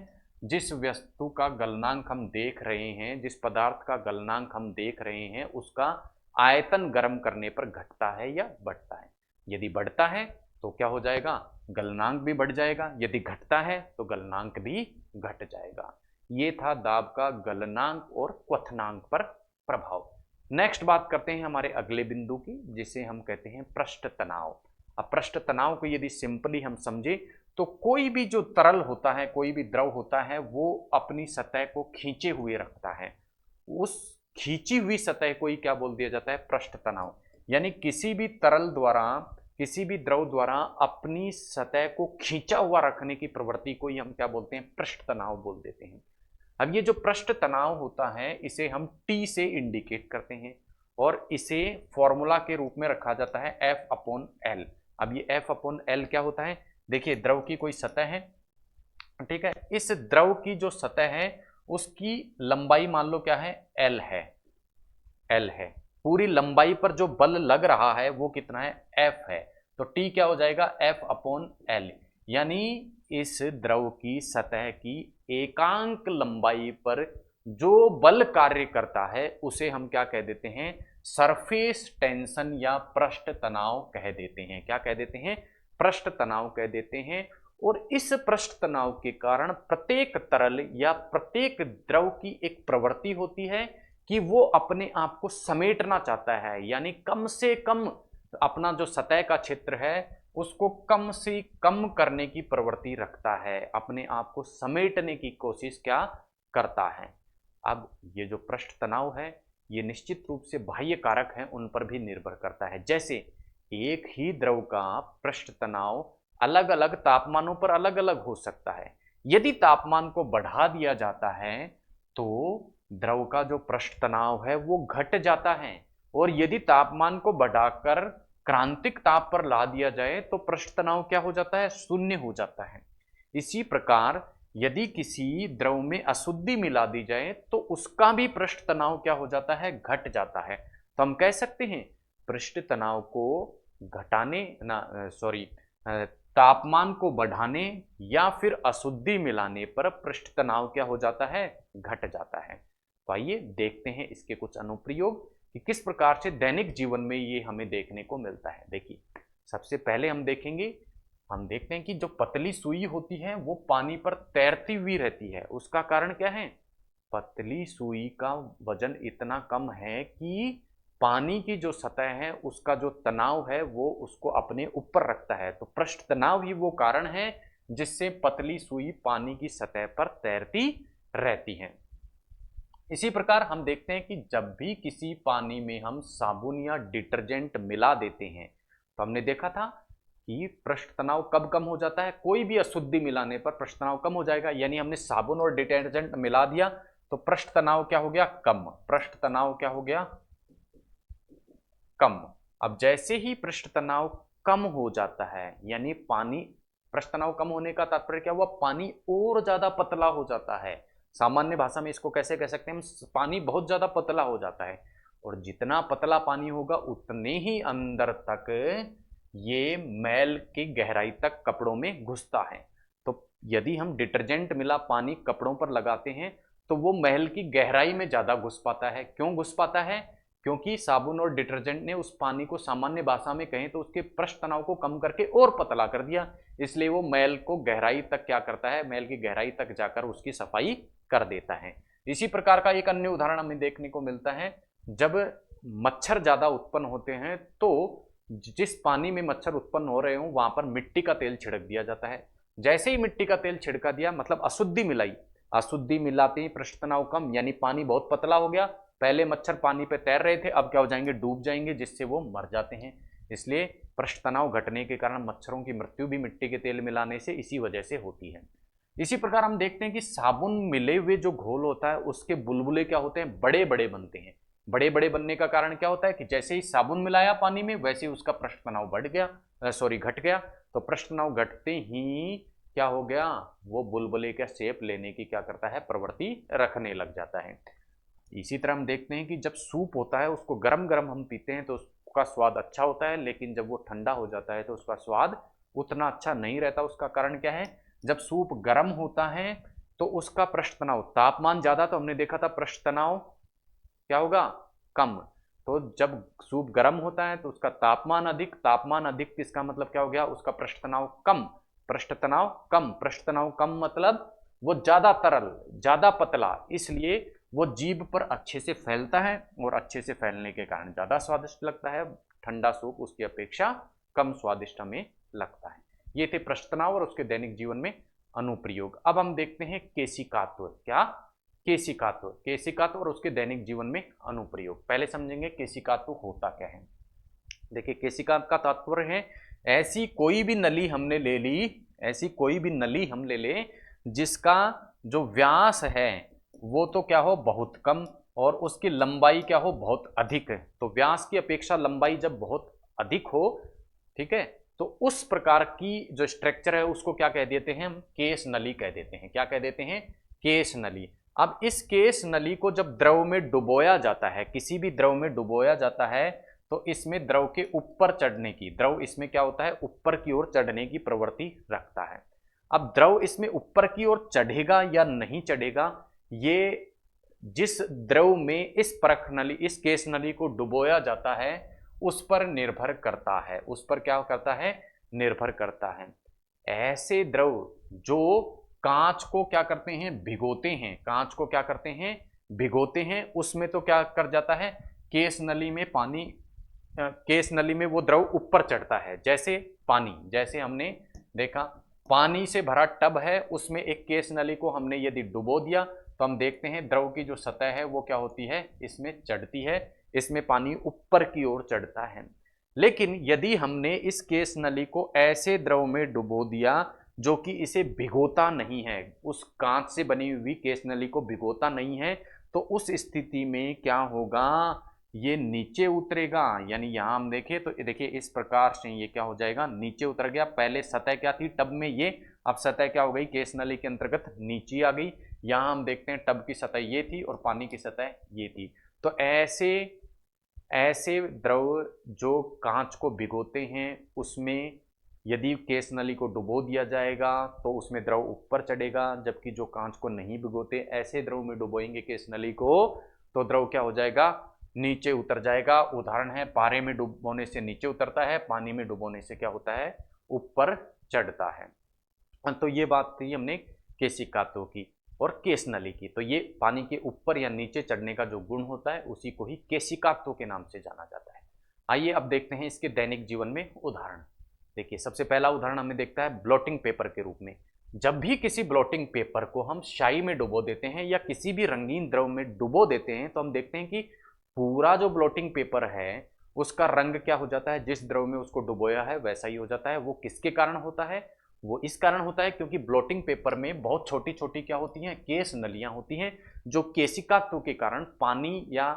जिस वस्तु का गलनांक हम देख रहे हैं, जिस पदार्थ का गलनांक हम देख रहे हैं, उसका आयतन गर्म करने पर घटता है या बढ़ता है। यदि बढ़ता है तो क्या हो जाएगा? गलनांक भी बढ़ जाएगा। यदि घटता है तो गलनांक भी घट जाएगा। ये था दाब का गलनांक और क्वथनांक पर प्रभाव। नेक्स्ट बात करते हैं हमारे अगले बिंदु की, जिसे हम कहते हैं पृष्ठ तनाव। अब पृष्ठ तनाव को यदि सिंपली हम समझे तो कोई भी जो तरल होता है, कोई भी द्रव होता है, वो अपनी सतह को खींचे हुए रखता है। उस खींची हुई सतह को ही क्या बोल दिया जाता है? पृष्ठ तनाव। यानी किसी भी तरल द्वारा, किसी भी द्रव द्वारा अपनी सतह को खींचा हुआ रखने की प्रवृत्ति को ही हम क्या बोलते हैं? पृष्ठ तनाव बोल देते हैं। अब ये जो पृष्ठ तनाव होता है इसे हम T से इंडिकेट करते हैं और इसे फॉर्मूला के रूप में रखा जाता है F/L। अब ये F/L क्या होता है? देखिए, द्रव की कोई सतह है, ठीक है, इस द्रव की जो सतह है उसकी लंबाई मान लो क्या है? L है। L है। पूरी लंबाई पर जो बल लग रहा है वो कितना है? F है। तो T क्या हो जाएगा? F/L। यानी इस द्रव की सतह की एकांक लंबाई पर जो बल कार्य करता है उसे हम क्या कह देते हैं? सरफेस टेंशन या पृष्ठ तनाव कह देते हैं। क्या कह देते हैं? पृष्ठ तनाव कह देते हैं। और इस पृष्ठ तनाव के कारण प्रत्येक तरल या प्रत्येक द्रव की एक प्रवृत्ति होती है कि वो अपने आप को समेटना चाहता है, यानी कम से कम अपना जो सतह का क्षेत्र है उसको कम से कम करने की प्रवृत्ति रखता है, अपने आप को समेटने की कोशिश क्या करता है। अब ये जो पृष्ठ तनाव है ये निश्चित रूप से बाह्य कारक हैं उन पर भी निर्भर करता है। जैसे एक ही द्रव का पृष्ठ तनाव अलग अलग तापमानों पर अलग अलग हो सकता है। यदि तापमान को बढ़ा दिया जाता है तो द्रव का जो पृष्ठ तनाव है वो घट जाता है, और यदि तापमान को बढ़ाकर क्रांतिक ताप पर ला दिया जाए तो पृष्ठ तनाव क्या हो जाता है? शून्य हो जाता है। इसी प्रकार यदि किसी द्रव में अशुद्धि मिला दी जाए तो उसका भी पृष्ठ तनाव क्या हो जाता है? घट जाता है। तो हम कह सकते हैं पृष्ठ तनाव को घटाने तापमान को बढ़ाने या फिर अशुद्धि मिलाने पर पृष्ठ तनाव क्या हो जाता है? घट जाता है। तो आइए देखते हैं इसके कुछ अनुप्रयोग कि किस प्रकार से दैनिक जीवन में ये हमें देखने को मिलता है। देखिए, सबसे पहले हम देखते हैं कि जो पतली सुई होती है वो पानी पर तैरती हुई रहती है। उसका कारण क्या है? पतली सुई का वजन इतना कम है कि पानी की जो सतह है उसका जो तनाव है वो उसको अपने ऊपर रखता है। तो पृष्ठ तनाव ही वो कारण है जिससे पतली सुई पानी की सतह पर तैरती रहती है। इसी प्रकार हम देखते हैं कि जब भी किसी पानी में हम साबुन या डिटर्जेंट मिला देते हैं तो हमने देखा था कि पृष्ठ तनाव कब कम हो जाता है? कोई भी अशुद्धि मिलाने पर पृष्ठ तनाव कम हो जाएगा। यानी हमने साबुन और डिटर्जेंट मिला दिया तो पृष्ठ तनाव क्या हो गया? कम। पृष्ठ तनाव क्या हो गया? कम। अब जैसे ही पृष्ठ तनाव कम हो जाता है, यानी पानी, पृष्ठ तनाव कम होने का तात्पर्य क्या हुआ, पानी और ज्यादा पतला हो जाता है। सामान्य भाषा में इसको कैसे कह सकते हैं हम, पानी बहुत ज्यादा पतला हो जाता है, और जितना पतला पानी होगा उतने ही अंदर तक ये मैल की गहराई तक कपड़ों में घुसता है। तो यदि हम डिटर्जेंट मिला पानी कपड़ों पर लगाते हैं तो वो मैल की गहराई में ज्यादा घुस पाता है। क्यों घुस पाता है, क्योंकि साबुन और डिटर्जेंट ने उस पानी को, सामान्य भाषा में कहें तो उसके पृष्ठ तनाव को कम करके और पतला कर दिया, इसलिए वो मैल को गहराई तक क्या करता है, मैल की गहराई तक जाकर उसकी सफाई कर देता है। इसी प्रकार का एक अन्य उदाहरण हमें देखने को मिलता है, जब मच्छर ज्यादा उत्पन्न होते हैं तो जिस पानी में मच्छर उत्पन्न हो रहे हो वहां पर मिट्टी का तेल छिड़क दिया जाता है। जैसे ही मिट्टी का तेल छिड़का दिया, मतलब अशुद्धि मिलाई, अशुद्धि मिलाते ही पृष्ठ तनाव कम, यानी पानी बहुत पतला हो गया। पहले मच्छर पानी पे तैर रहे थे, अब क्या हो जाएंगे, डूब जाएंगे, जिससे वो मर जाते हैं। इसलिए पृष्ठ तनाव घटने के कारण मच्छरों की मृत्यु भी मिट्टी के तेल मिलाने से इसी वजह से होती है। इसी प्रकार हम देखते हैं कि साबुन मिले हुए जो घोल होता है उसके बुलबुले क्या होते हैं, बड़े बड़े बनते हैं। बड़े बड़े बनने का कारण क्या होता है कि जैसे ही साबुन मिलाया पानी में वैसे ही उसका पृष्ठ तनाव बढ़ गया, घट गया। तो पृष्ठ तनाव घटते ही क्या हो गया, वो बुलबुले का शेप लेने की क्या करता है, प्रवृत्ति रखने लग जाता है। इसी तरह हम देखते हैं कि जब सूप होता है उसको गरम गरम हम पीते हैं तो उसका स्वाद अच्छा होता है, लेकिन जब वो ठंडा हो जाता है तो उसका स्वाद उतना अच्छा नहीं रहता। उसका कारण क्या है, जब सूप गर्म होता है तो उसका पृष्ठ तनाव, तापमान ज्यादा तो हमने देखा था पृष्ठ तनाव क्या होगा, कम। तो जब सूप गर्म होता है तो उसका तापमान अधिक, तापमान अधिक इसका मतलब क्या हो गया, उसका पृष्ठ तनाव कम, पृष्ठ तनाव कम, पृष्ठ तनाव कम मतलब वो ज्यादा तरल, ज्यादा पतला, इसलिए वो जीभ पर अच्छे से फैलता है, और अच्छे से फैलने के कारण ज्यादा स्वादिष्ट लगता है। ठंडा सूप उसकी अपेक्षा कम स्वादिष्ट हमें लगता है। ये थे पृष्ठ तनाव और उसके दैनिक जीवन में अनुप्रयोग। अब हम देखते हैं केशिकात्व। क्या, केशिकात्व, केशिकात्व और उसके दैनिक जीवन में अनुप्रयोग। पहले समझेंगे केशिकात्व होता क्या है। देखिए केशिकात्व का तात्पर्य है ऐसी कोई भी नली हमने ले ली, ऐसी कोई भी नली हम ले लें जिसका जो व्यास है वो तो क्या हो, बहुत कम, और उसकी लंबाई क्या हो, बहुत अधिक है। तो व्यास की अपेक्षा लंबाई जब बहुत अधिक हो, ठीक है, तो उस प्रकार की जो स्ट्रक्चर है उसको क्या कह देते हैं हम, केश नली कह देते हैं। क्या कह देते हैं, केश नली। अब इस केश नली को जब द्रव में डुबोया जाता है, किसी भी द्रव में डुबोया जाता है, तो इसमें द्रव के ऊपर चढ़ने की, द्रव इसमें क्या होता है, ऊपर की ओर चढ़ने की प्रवृत्ति रखता है। अब द्रव इसमें ऊपर की ओर चढ़ेगा या नहीं चढ़ेगा, ये जिस द्रव में इस परख नली, इस केश नली को डुबोया जाता है उस पर निर्भर करता है। उस पर क्या करता है, निर्भर करता है। ऐसे द्रव जो कांच को क्या करते हैं, भिगोते हैं, कांच को क्या करते हैं, भिगोते हैं, उसमें तो क्या कर जाता है, केश नली में पानी, केश नली में वो द्रव ऊपर चढ़ता है। जैसे पानी, जैसे हमने देखा पानी से भरा टब है, उसमें एक केश नली को हमने यदि डुबो दिया तो हम देखते हैं द्रव की जो सतह है वो क्या होती है, इसमें चढ़ती है, इसमें पानी ऊपर की ओर चढ़ता है। लेकिन यदि हमने इस केश नली को ऐसे द्रव में डुबो दिया जो कि इसे भिगोता नहीं है, उस कांच से बनी हुई केश नली को भिगोता नहीं है, तो उस स्थिति में क्या होगा, ये नीचे उतरेगा। यानी यहां हम देखें तो देखिए इस प्रकार से ये क्या हो जाएगा, नीचे उतर गया। पहले सतह क्या थी टब में ये, अब सतह क्या हो गई, केश नली के अंतर्गत नीचे आ गई। यहां हम देखते हैं टब की सतह ये थी और पानी की सतह ये थी। तो ऐसे ऐसे द्रव जो कांच को भिगोते हैं उसमें यदि केश नली को डुबो दिया जाएगा तो उसमें द्रव ऊपर चढ़ेगा, जबकि जो कांच को नहीं भिगोते ऐसे द्रव में डुबोएंगे केश नली को तो द्रव क्या हो जाएगा, नीचे उतर जाएगा। उदाहरण है, पारे में डुबोने से नीचे उतरता है, पानी में डुबोने से क्या होता है, ऊपर चढ़ता है। तो ये बात थी हमने केशिकात्व की और केश नली की। तो ये पानी के ऊपर या नीचे चढ़ने का जो गुण होता है उसी को ही केशिकात्व के नाम से जाना जाता है। आइए अब देखते हैं इसके दैनिक जीवन में उदाहरण। देखिए सबसे पहला उदाहरण हमें देखता है ब्लॉटिंग पेपर के रूप में। जब भी किसी ब्लॉटिंग पेपर को हम स्याही में डुबो देते हैं या किसी भी रंगीन द्रव में डुबो देते हैं तो हम देखते हैं कि पूरा जो ब्लॉटिंग पेपर है उसका रंग क्या हो जाता है, जिस द्रव में उसको डुबोया है वैसा ही हो जाता है। वो किसके कारण होता है, वो इस कारण होता है क्योंकि ब्लॉटिंग पेपर में बहुत छोटी छोटी क्या होती हैं, केश नलियां होती हैं, जो केशिकात्व के कारण पानी या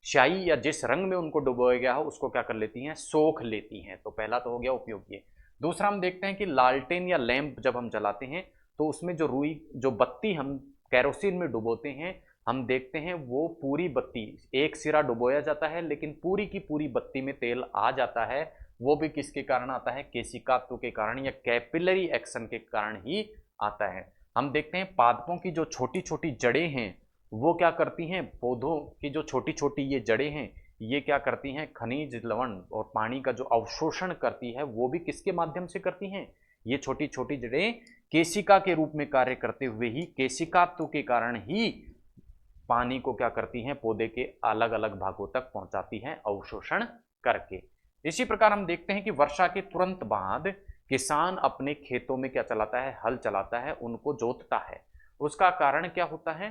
स्याही या जिस रंग में उनको डुबोया गया हो उसको क्या कर लेती हैं, सोख लेती हैं। तो पहला तो हो गया उपयोग ये। दूसरा हम देखते हैं कि लालटेन या लैंप जब हम जलाते हैं तो उसमें जो रुई जो बत्ती हम कैरोसिन में डुबोते हैं, हम देखते हैं वो पूरी बत्ती, एक सिरा डुबोया जाता है लेकिन पूरी की पूरी बत्ती में तेल आ जाता है। वो भी किसके कारण आता है, केशिकात्व के कारण या कैपिलरी एक्शन के कारण ही आता है। हम देखते हैं पादपों की जो छोटी छोटी जड़ें हैं वो क्या करती हैं, पौधों की जो छोटी छोटी ये जड़ें हैं ये क्या करती हैं, खनिज लवण और पानी का जो अवशोषण करती है वो भी किसके माध्यम से करती हैं, ये छोटी छोटी जड़ें केशिका के रूप में कार्य करते हुए ही केशिकात्व के कारण ही पानी को क्या करती हैं, पौधे के अलग अलग भागों तक पहुंचाती हैं अवशोषण करके। इसी प्रकार हम देखते हैं कि वर्षा के तुरंत बाद किसान अपने खेतों में क्या चलाता है, हल चलाता है, उनको जोतता है। उसका कारण क्या होता है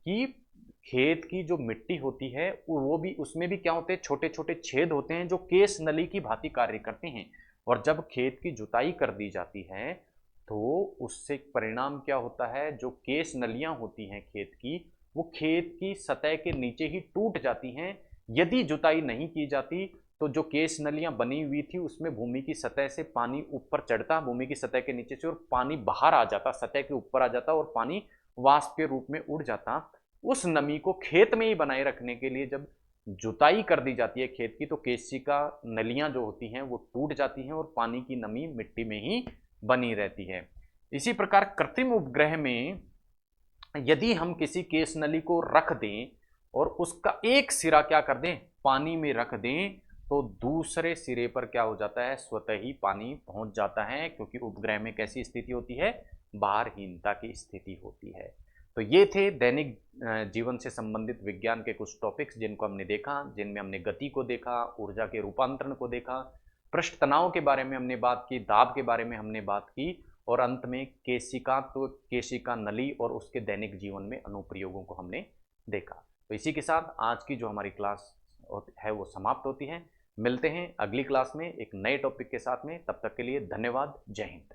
कि खेत की जो मिट्टी होती है वो भी, उसमें भी क्या होते हैं, छोटे छोटे छेद होते हैं जो केस नली की भांति कार्य करते हैं। और जब खेत की जुताई कर दी जाती है तो उससे परिणाम क्या होता है, जो केस नलियां होती हैं खेत की, वो खेत की सतह के नीचे ही टूट जाती हैं। यदि जुताई नहीं की जाती तो जो केस नलियां बनी हुई थी उसमें भूमि की सतह से पानी ऊपर चढ़ता, भूमि की सतह के नीचे से, और पानी बाहर आ जाता, सतह के ऊपर आ जाता और पानी वाष्प के रूप में उड़ जाता। उस नमी को खेत में ही बनाए रखने के लिए जब जुताई कर दी जाती है खेत की तो केशिका नलियां जो होती हैं वो टूट जाती हैं और पानी की नमी मिट्टी में ही बनी रहती है। इसी प्रकार कृत्रिम उपग्रह में यदि हम किसी केस नली को रख दें और उसका एक सिरा क्या कर दें, पानी में रख दें, तो दूसरे सिरे पर क्या हो जाता है, स्वतः ही पानी पहुंच जाता है, क्योंकि उपग्रह में कैसी स्थिति होती है, भारहीनता की स्थिति होती है। तो ये थे दैनिक जीवन से संबंधित विज्ञान के कुछ टॉपिक्स जिनको हमने देखा, जिनमें हमने गति को देखा, ऊर्जा के रूपांतरण को देखा, पृष्ठ तनाव के बारे में हमने बात की, दाब के बारे में हमने बात की, और अंत में केशिका, तो केशिका नली और उसके दैनिक जीवन में अनुप्रयोगों को हमने देखा। तो इसी के साथ आज की जो हमारी क्लास है वो समाप्त होती है। मिलते हैं अगली क्लास में एक नए टॉपिक के साथ में, तब तक के लिए धन्यवाद। जय हिंद।